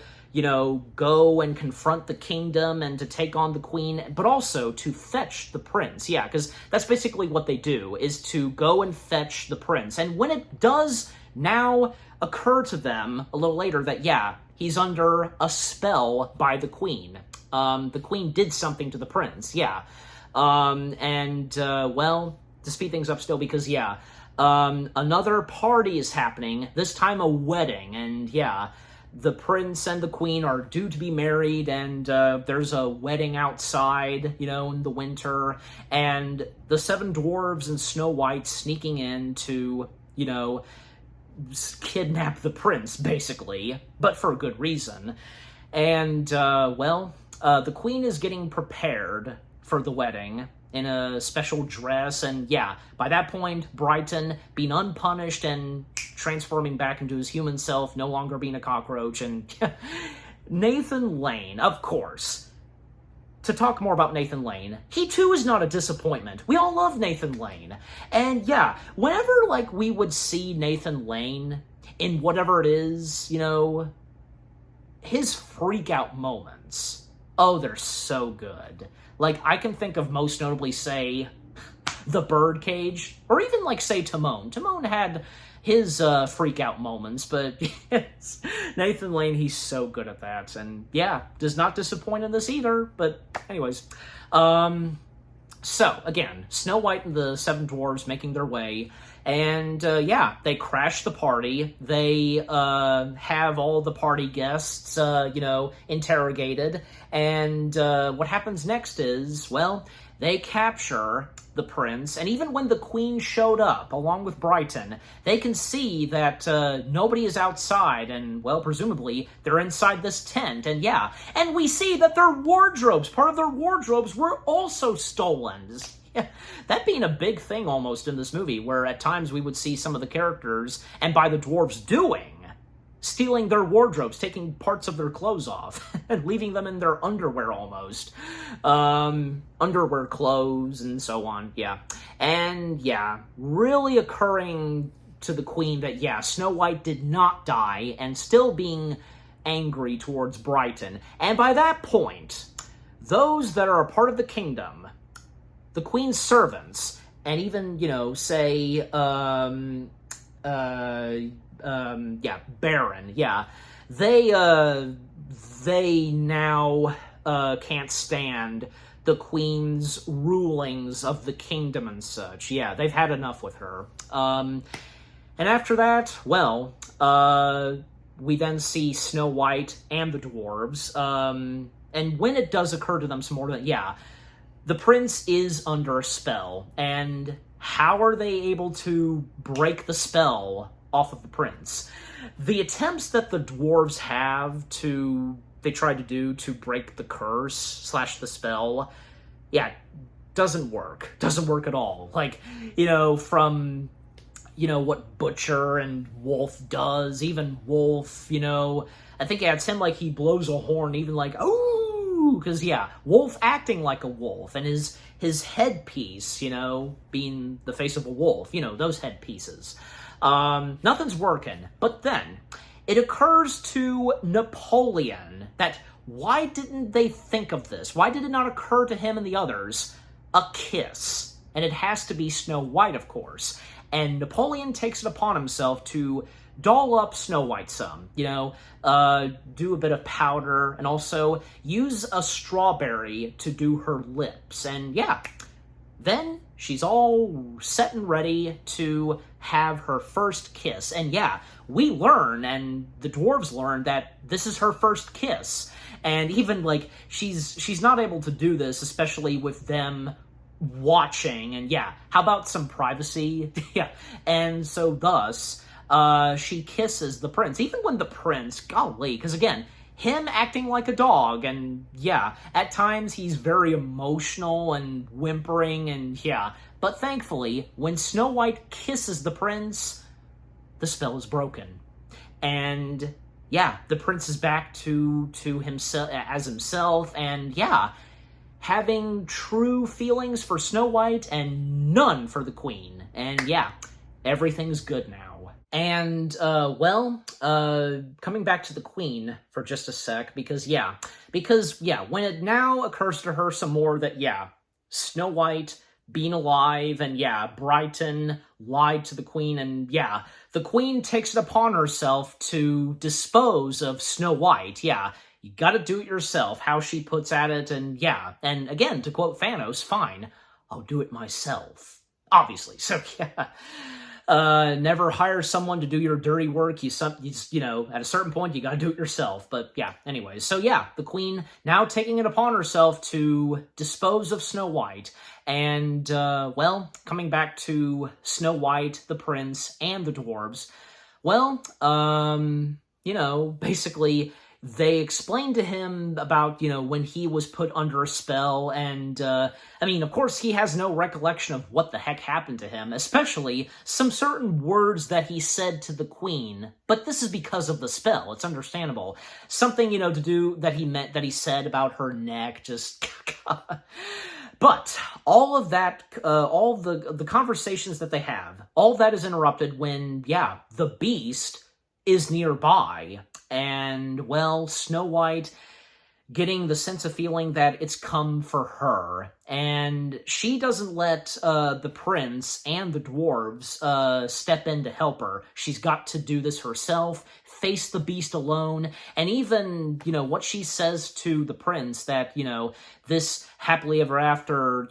go and confront the kingdom and to take on the queen, but also to fetch the prince. Yeah, because that's basically what they do, is to go and fetch the prince. And when it does now occur to them a little later that, he's under a spell by the queen. The queen did something to the prince, to speed things up still, because, another party is happening, this time a wedding, and, the prince and the queen are due to be married, and there's a wedding outside, in the winter, and the seven dwarves and Snow White sneaking in to, kidnap the prince, basically, but for a good reason. And, the queen is getting prepared for the wedding in a special dress, and by that point, Brighton being unpunished and transforming back into his human self, no longer being a cockroach, and Nathan Lane, of course. To talk more about Nathan Lane, he too is not a disappointment. We all love Nathan Lane. And whenever, we would see Nathan Lane in whatever it is, his freak-out moments, they're so good. I can think of most notably, say, the Birdcage, or even, say, Timon. Timon had his freak-out moments, but yes, Nathan Lane, he's so good at that, and does not disappoint in this either, but anyways. So, again, Snow White and the seven dwarves making their way, and they crash the party. They have all the party guests, interrogated, and what happens next is, they capture the prince, and even when the queen showed up, along with Brighton, they can see that nobody is outside, and, presumably, they're inside this tent, and and we see that their wardrobes, part of their wardrobes, were also stolen. That being a big thing almost in this movie, where at times we would see some of the characters, and by the dwarves stealing their wardrobes, taking parts of their clothes off, and leaving them in their underwear almost. Underwear, clothes, and so on, And, really occurring to the queen that, Snow White did not die, and still being angry towards Brighton. And by that point, those that are a part of the kingdom, the queen's servants, and even, say, Baron, they now can't stand the queen's rulings of the kingdom and such. They've had enough with her. And after that, we then see Snow White and the dwarves, and when it does occur to them some more, that, the prince is under a spell, and how are they able to break the spell off of the prince? The attempts that the dwarves they tried to do to break the curse / the spell, doesn't work. Doesn't work at all. From, what Butcher and Wolf does, even Wolf, I think it's him, he blows a horn, even oh, because, Wolf acting like a wolf, and his headpiece, being the face of a wolf, those headpieces. Nothing's working. But then, it occurs to Napoleon that why didn't they think of this? Why did it not occur to him and the others? A kiss. And it has to be Snow White, of course. And Napoleon takes it upon himself to doll up Snow White some, do a bit of powder, and also use a strawberry to do her lips. And then she's all set and ready to have her first kiss. And we learn, and the dwarves learn, that this is her first kiss. And even, like, she's not able to do this, especially with them watching, and yeah, how about some privacy? Yeah, and so thus, she kisses the prince, even when the prince, golly, because again, him acting like a dog, and yeah, at times he's very emotional and whimpering, and yeah, but thankfully, when Snow White kisses the prince, the spell is broken. And yeah, the prince is back to himself as himself, and yeah, having true feelings for Snow White and none for the queen. And yeah, everything's good now. And, coming back to the queen for just a sec, because when it now occurs to her some more that, yeah, Snow White being alive, and yeah, Brighton lied to the queen, and yeah, the queen takes it upon herself to dispose of Snow White. Yeah, you gotta do it yourself, how she puts at it, and yeah, and again, to quote Thanos, fine, I'll do it myself. Obviously, so yeah. Never hire someone to do your dirty work. You know, at a certain point, you gotta do it yourself. But yeah, anyways. So yeah, the queen now taking it upon herself to dispose of Snow White. And, coming back to Snow White, the prince, and the dwarves, basically, they explained to him about, when he was put under a spell, and, of course, he has no recollection of what the heck happened to him, especially some certain words that he said to the queen, but this is because of the spell, it's understandable. Something, that he said about her neck, just, But all of that, all the conversations that they have, all that is interrupted when, yeah, the beast is nearby. And, Snow White getting the sense of feeling that it's come for her. And she doesn't let the prince and the dwarves step in to help her. She's got to do this herself, face the beast alone, and even, what she says to the prince that, this happily ever after,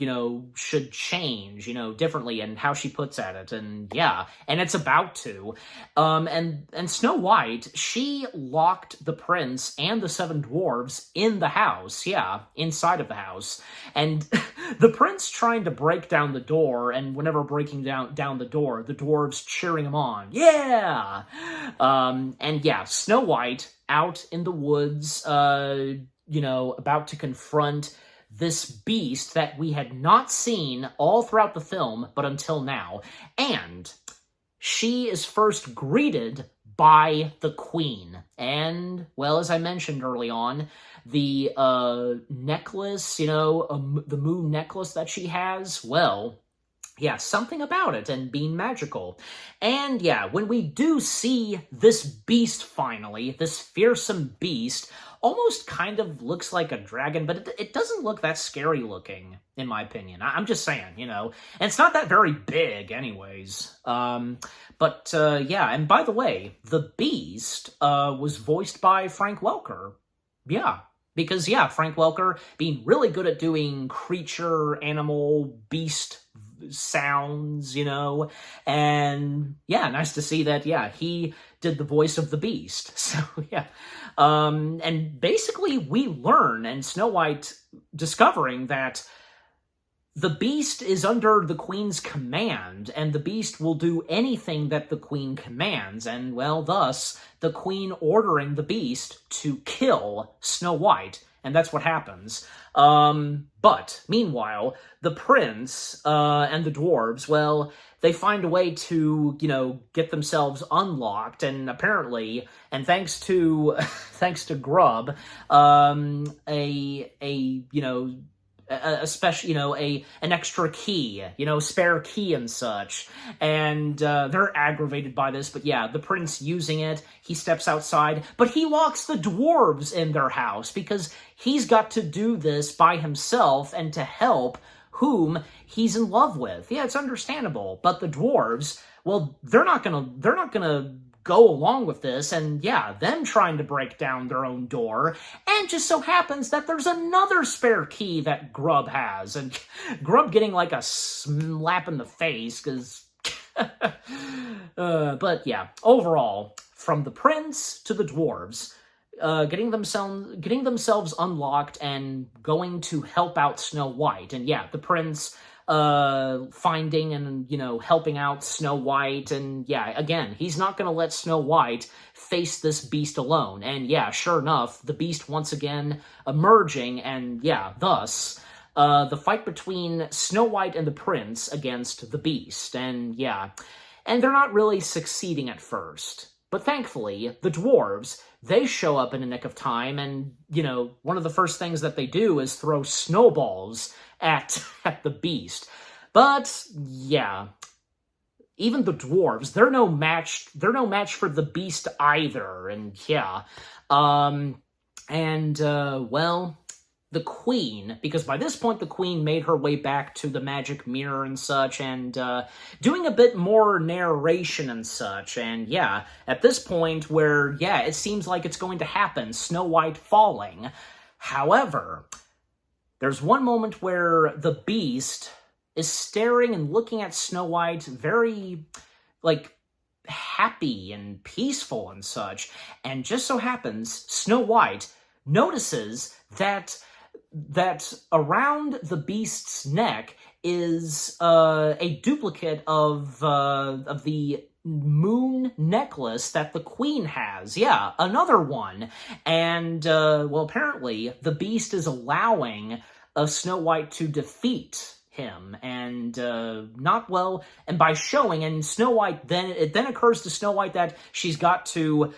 should change, differently, and how she puts at it, and yeah, and it's about to. And Snow White, she locked the prince and the 7 dwarves in the house, yeah, inside of the house, and the prince trying to break down the door, and whenever breaking down the door, the dwarves cheering him on, yeah! And yeah, Snow White out in the woods, about to confront this beast that we had not seen all throughout the film, but until now. And she is first greeted by the queen. And, as I mentioned early on, the necklace, the moon necklace that she has, yeah, something about it and being magical. And yeah, when we do see this beast finally, this fearsome beast, almost kind of looks like a dragon, but it doesn't look that scary looking, in my opinion. I'm just saying, and it's not that very big anyways. Yeah, and by the way, the beast was voiced by Frank Welker. Yeah. Because, yeah, Frank Welker being really good at doing creature, animal, beast sounds, and yeah, nice to see that, yeah, he did the voice of the beast. So, yeah. And basically we learn, and Snow White discovering that the beast is under the queen's command, and the beast will do anything that the queen commands, and, thus, the queen ordering the beast to kill Snow White, and that's what happens. But, meanwhile, the prince, and the dwarves, they find a way to, get themselves unlocked, and apparently, and thanks to Grubb, a special, an extra key, spare key and such, and they're aggravated by this, but yeah, the prince using it, he steps outside, but he locks the dwarves in their house, because he's got to do this by himself, and to help whom he's in love with. Yeah, it's understandable, but the dwarves, they're not gonna go along with this, and yeah, them trying to break down their own door, and just so happens that there's another spare key that Grubb has, and Grubb getting like a slap in the face, because, but yeah, overall, from the prince to the dwarves, getting themselves unlocked and going to help out Snow White. And yeah, the prince finding and, helping out Snow White. And yeah, again, he's not going to let Snow White face this beast alone. And yeah, sure enough, the beast once again emerging, and yeah, thus the fight between Snow White and the prince against the beast. And yeah, and they're not really succeeding at first. But thankfully, the dwarves, they show up in a nick of time, and, one of the first things that they do is throw snowballs at the beast. But, yeah, even the dwarves, they're no match for the beast either, and yeah. Well, the queen, because by this point the queen made her way back to the magic mirror and such, and doing a bit more narration and such, and yeah, at this point where, yeah, it seems like it's going to happen, Snow White falling. However, there's one moment where the beast is staring and looking at Snow White very, happy and peaceful and such, and just so happens, Snow White notices that around the beast's neck is a duplicate of the moon necklace that the queen has. Yeah, another one. And, well, apparently the beast is allowing Snow White to defeat him, and and by showing, and Snow White, it then occurs to Snow White that she's got to,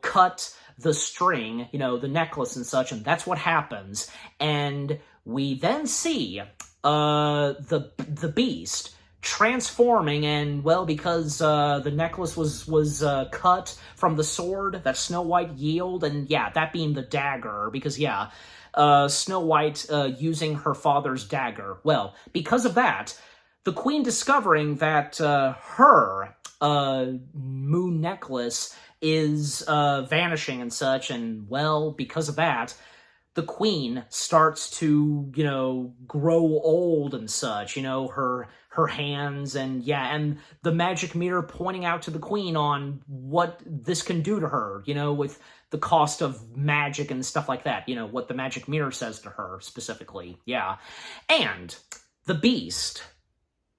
cut the string, the necklace and such, and that's what happens. And we then see the beast transforming, and, well, because the necklace was cut from the sword that Snow White yielded, and yeah, that being the dagger, because yeah, Snow White using her father's dagger. Well, because of that, the queen discovering that her moon necklace is vanishing and such, and, well, because of that, the queen starts to, grow old and such, her hands, and yeah, and the magic mirror pointing out to the queen on what this can do to her, with the cost of magic and stuff like that, what the magic mirror says to her specifically, yeah. And the beast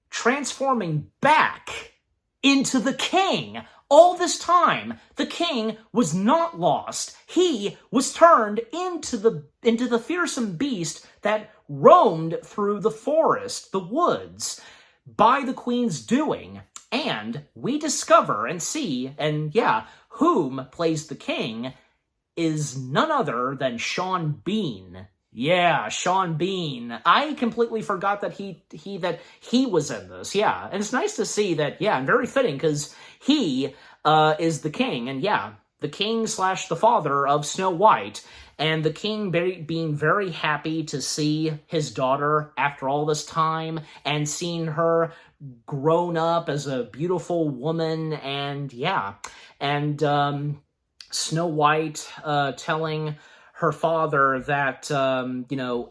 transforming back into the king. All this time, the king was not lost. He was turned into the fearsome beast that roamed through the forest, the woods, by the queen's doing. And we discover and see, and yeah, whom plays the king is none other than Sean Bean. Yeah, Sean Bean. I completely forgot that he was in this. Yeah, and it's nice to see that. Yeah, and very fitting, because he is the king, and yeah, the king / the father of Snow White, and the king being very happy to see his daughter after all this time, and seeing her grown up as a beautiful woman, and yeah, and Snow White telling her father that,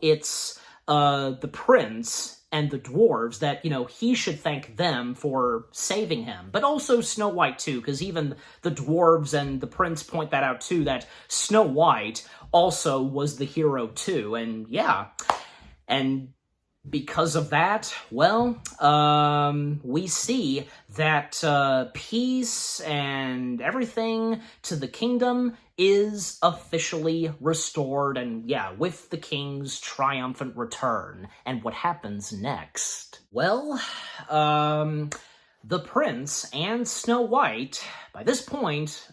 it's the prince and the dwarves that, he should thank them for saving him. But also Snow White, too, because even the dwarves and the prince point that out, too, that Snow White also was the hero, too. And, yeah, and because of that, well, we see that peace and everything to the kingdom is officially restored, and yeah, with the king's triumphant return. And what happens next? Well, the prince and Snow White, by this point,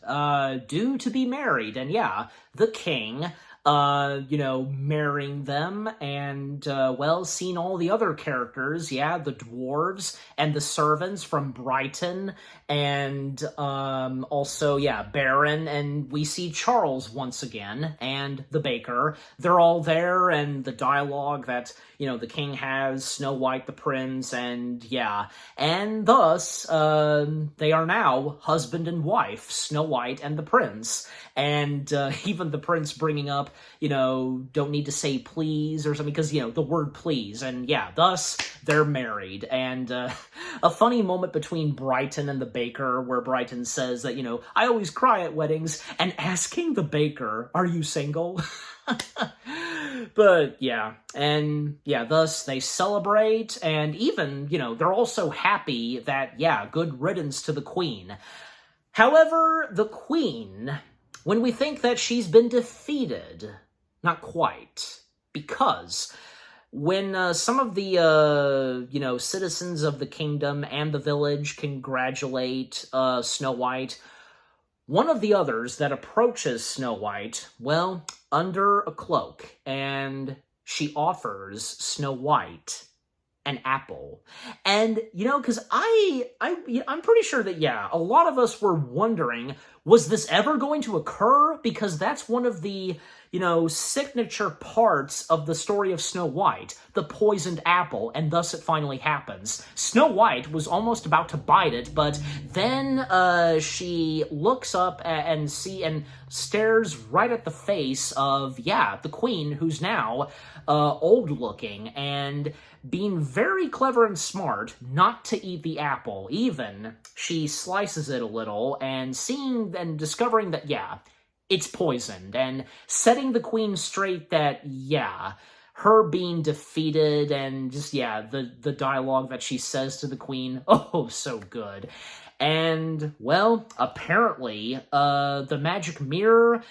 due to be married, and yeah, the king, marrying them, and, well, seeing all the other characters, yeah, the dwarves and the servants from Brighton, and, also, yeah, Baron, and we see Charles once again, and the baker. They're all there, and the dialogue that, the king has, Snow White, the prince, and, yeah, and thus, they are now husband and wife, Snow White and the prince, and, even the prince bringing up, don't need to say please or something, because, the word please, and yeah, thus, they're married. And a funny moment between Brighton and the baker, where Brighton says that, I always cry at weddings, and asking the baker, are you single? But yeah, and yeah, thus they celebrate, and even, they're also happy that, yeah, good riddance to the queen. However, the queen, when we think that she's been defeated, not quite, because when some of the, citizens of the kingdom and the village congratulate Snow White, one of the others that approaches Snow White, well, under a cloak, and she offers Snow White an apple. And, because I'm pretty sure that, yeah, a lot of us were wondering, was this ever going to occur? Because that's one of the, signature parts of the story of Snow White, the poisoned apple, and thus it finally happens. Snow White was almost about to bite it, but then she looks up and stares right at the face of, yeah, the queen, who's now old-looking, and being very clever and smart not to eat the apple. Even, she slices it a little, and seeing and discovering that, yeah, it's poisoned, and setting the queen straight that, yeah, her being defeated, and just, yeah, the dialogue that she says to the queen, oh, so good. And, well, apparently, the magic mirror,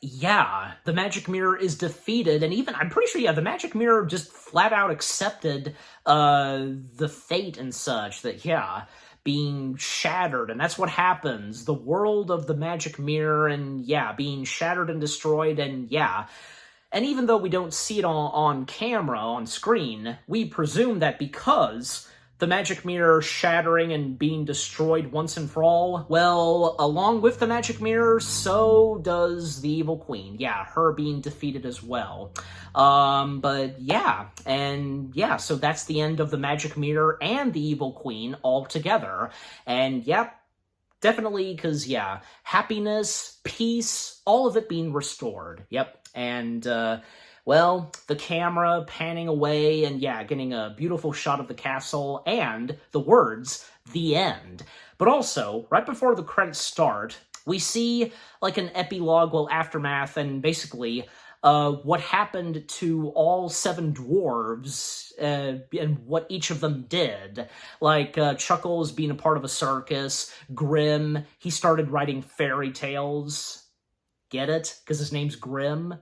yeah, the magic mirror is defeated, and even, I'm pretty sure, yeah, the magic mirror just flat out accepted the fate and such, that, yeah, being shattered, and that's what happens. The world of the magic mirror, and yeah, being shattered and destroyed, and yeah. And even though we don't see it on camera, on screen, we presume that because the magic mirror shattering and being destroyed once and for all, well, along with the magic mirror, so does the evil queen. Yeah, her being defeated as well. But yeah, and yeah, so that's the end of the magic mirror and the evil queen all together. And yep, definitely, because yeah, happiness, peace, all of it being restored. Yep, and well, the camera panning away and, yeah, getting a beautiful shot of the castle and the words, the end. But also, right before the credits start, we see, like, an epilogue, well, aftermath, and basically what happened to all 7 dwarves and what each of them did. Like, Chuckles being a part of a circus, Grim, he started writing fairy tales. Get it? Because his name's Grim.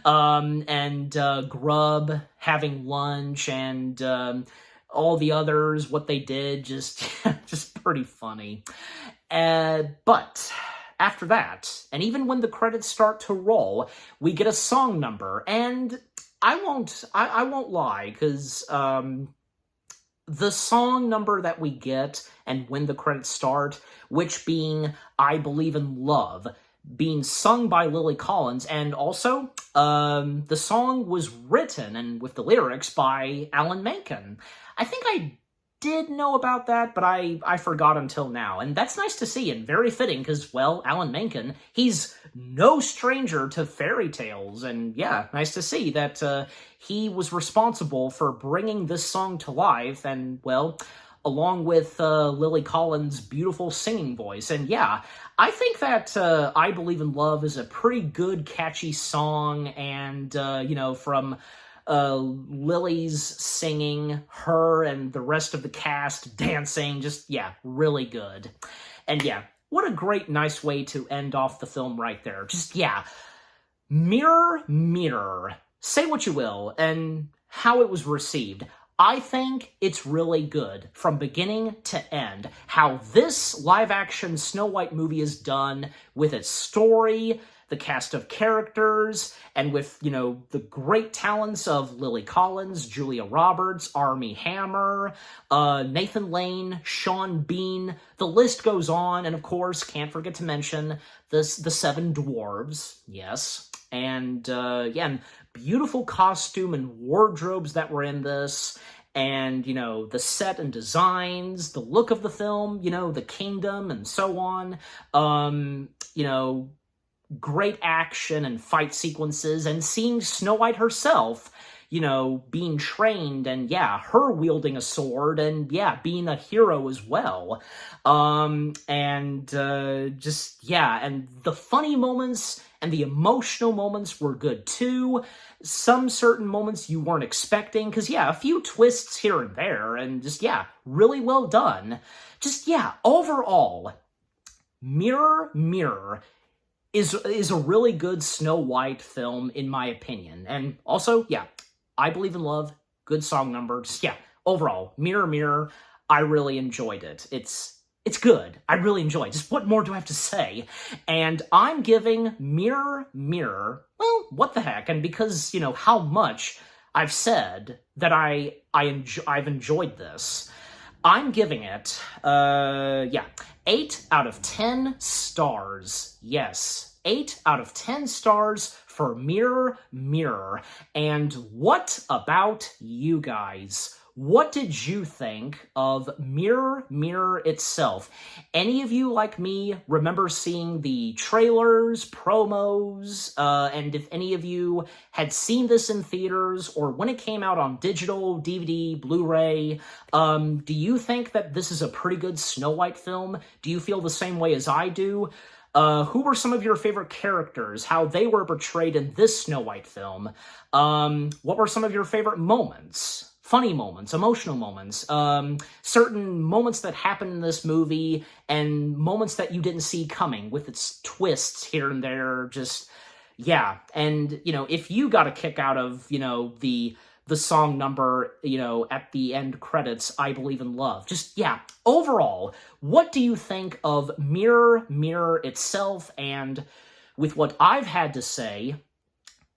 And Grub having lunch, and all the others, what they did, just pretty funny. But after that, and even when the credits start to roll, we get a song number, and I won't lie, because the song number that we get, and when the credits start, which being I Believe in Love, being sung by Lily Collins, and also, the song was written, and with the lyrics, by Alan Menken. I think I did know about that, but I forgot until now, and that's nice to see, and very fitting, because, well, Alan Menken, he's no stranger to fairy tales, and yeah, nice to see that he was responsible for bringing this song to life, and, well, along with Lily Collins' beautiful singing voice. And yeah, I think that I Believe in Love is a pretty good, catchy song, and, from Lily's singing, her and the rest of the cast dancing, just, yeah, really good. And yeah, what a great, nice way to end off the film right there. Just, yeah, mirror, mirror, say what you will, and how it was received. I think it's really good, from beginning to end, how this live-action Snow White movie is done, with its story, the cast of characters, and with, the great talents of Lily Collins, Julia Roberts, Armie Hammer, Nathan Lane, Sean Bean, the list goes on, and of course, can't forget to mention the 7 dwarves, yes, and, and beautiful costume and wardrobes that were in this, and, the set and designs, the look of the film, the kingdom, and so on, great action and fight sequences, and seeing Snow White herself, being trained, and yeah, her wielding a sword, and yeah, being a hero as well. And the funny moments and the emotional moments were good too. Some certain moments you weren't expecting, because yeah, a few twists here and there, and just yeah, really well done. Just yeah, overall, Mirror, Mirror is a really good Snow White film, in my opinion. And also, yeah, I Believe in Love, good song number. Just, yeah, overall, Mirror, Mirror, I really enjoyed it. It's good. I really enjoyed it. Just what more do I have to say? And I'm giving Mirror, Mirror, well, what the heck? And because, how much I've said that I've enjoyed this, I'm giving it, 8 out of 10 stars. Yes, 8 out of 10 stars for Mirror, Mirror. And what about you guys? What did you think of Mirror, Mirror itself? Any of you, like me, remember seeing the trailers, promos, and if any of you had seen this in theaters, or when it came out on digital, DVD, Blu-ray, do you think that this is a pretty good Snow White film? Do you feel the same way as I do? Who were some of your favorite characters? How they were portrayed in this Snow White film? What were some of your favorite moments? Funny moments, emotional moments, certain moments that happened in this movie, and moments that you didn't see coming with its twists here and there. Just, yeah. And, if you got a kick out of, the song number, at the end credits, I Believe in Love. Just, yeah, overall, what do you think of Mirror, Mirror itself? And with what I've had to say,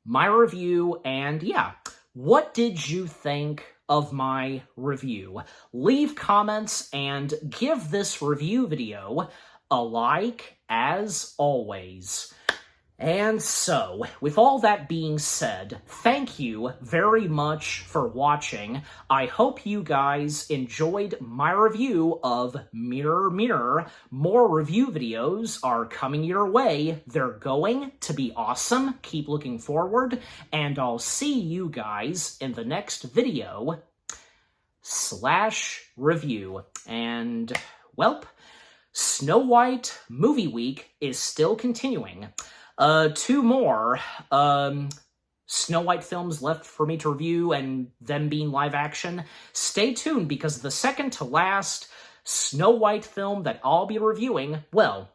my review, and yeah, what did you think of my review? Leave comments and give this review video a like, as always. And so, with all that being said, thank you very much for watching. I hope you guys enjoyed my review of Mirror, Mirror. More review videos are coming your way. They're going to be awesome. Keep looking forward, and I'll see you guys in the next video / review. And, welp, Snow White Movie Week is still continuing. 2 more Snow White films left for me to review, and them being live action. Stay tuned, because the second to last Snow White film that I'll be reviewing, well,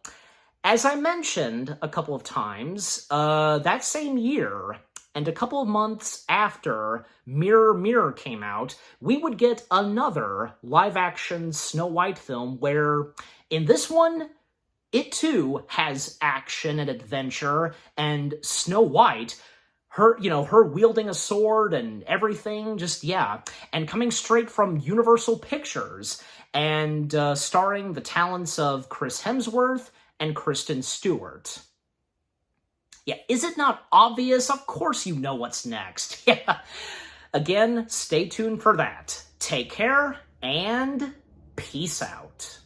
as I mentioned a couple of times, that same year, and a couple of months after Mirror, Mirror came out, we would get another live-action Snow White film where, in this one, it too has action and adventure, and Snow White, her wielding a sword and everything, just, yeah. And coming straight from Universal Pictures, and starring the talents of Chris Hemsworth and Kristen Stewart. Yeah, is it not obvious? Of course you know what's next. Yeah. Again, stay tuned for that. Take care, and peace out.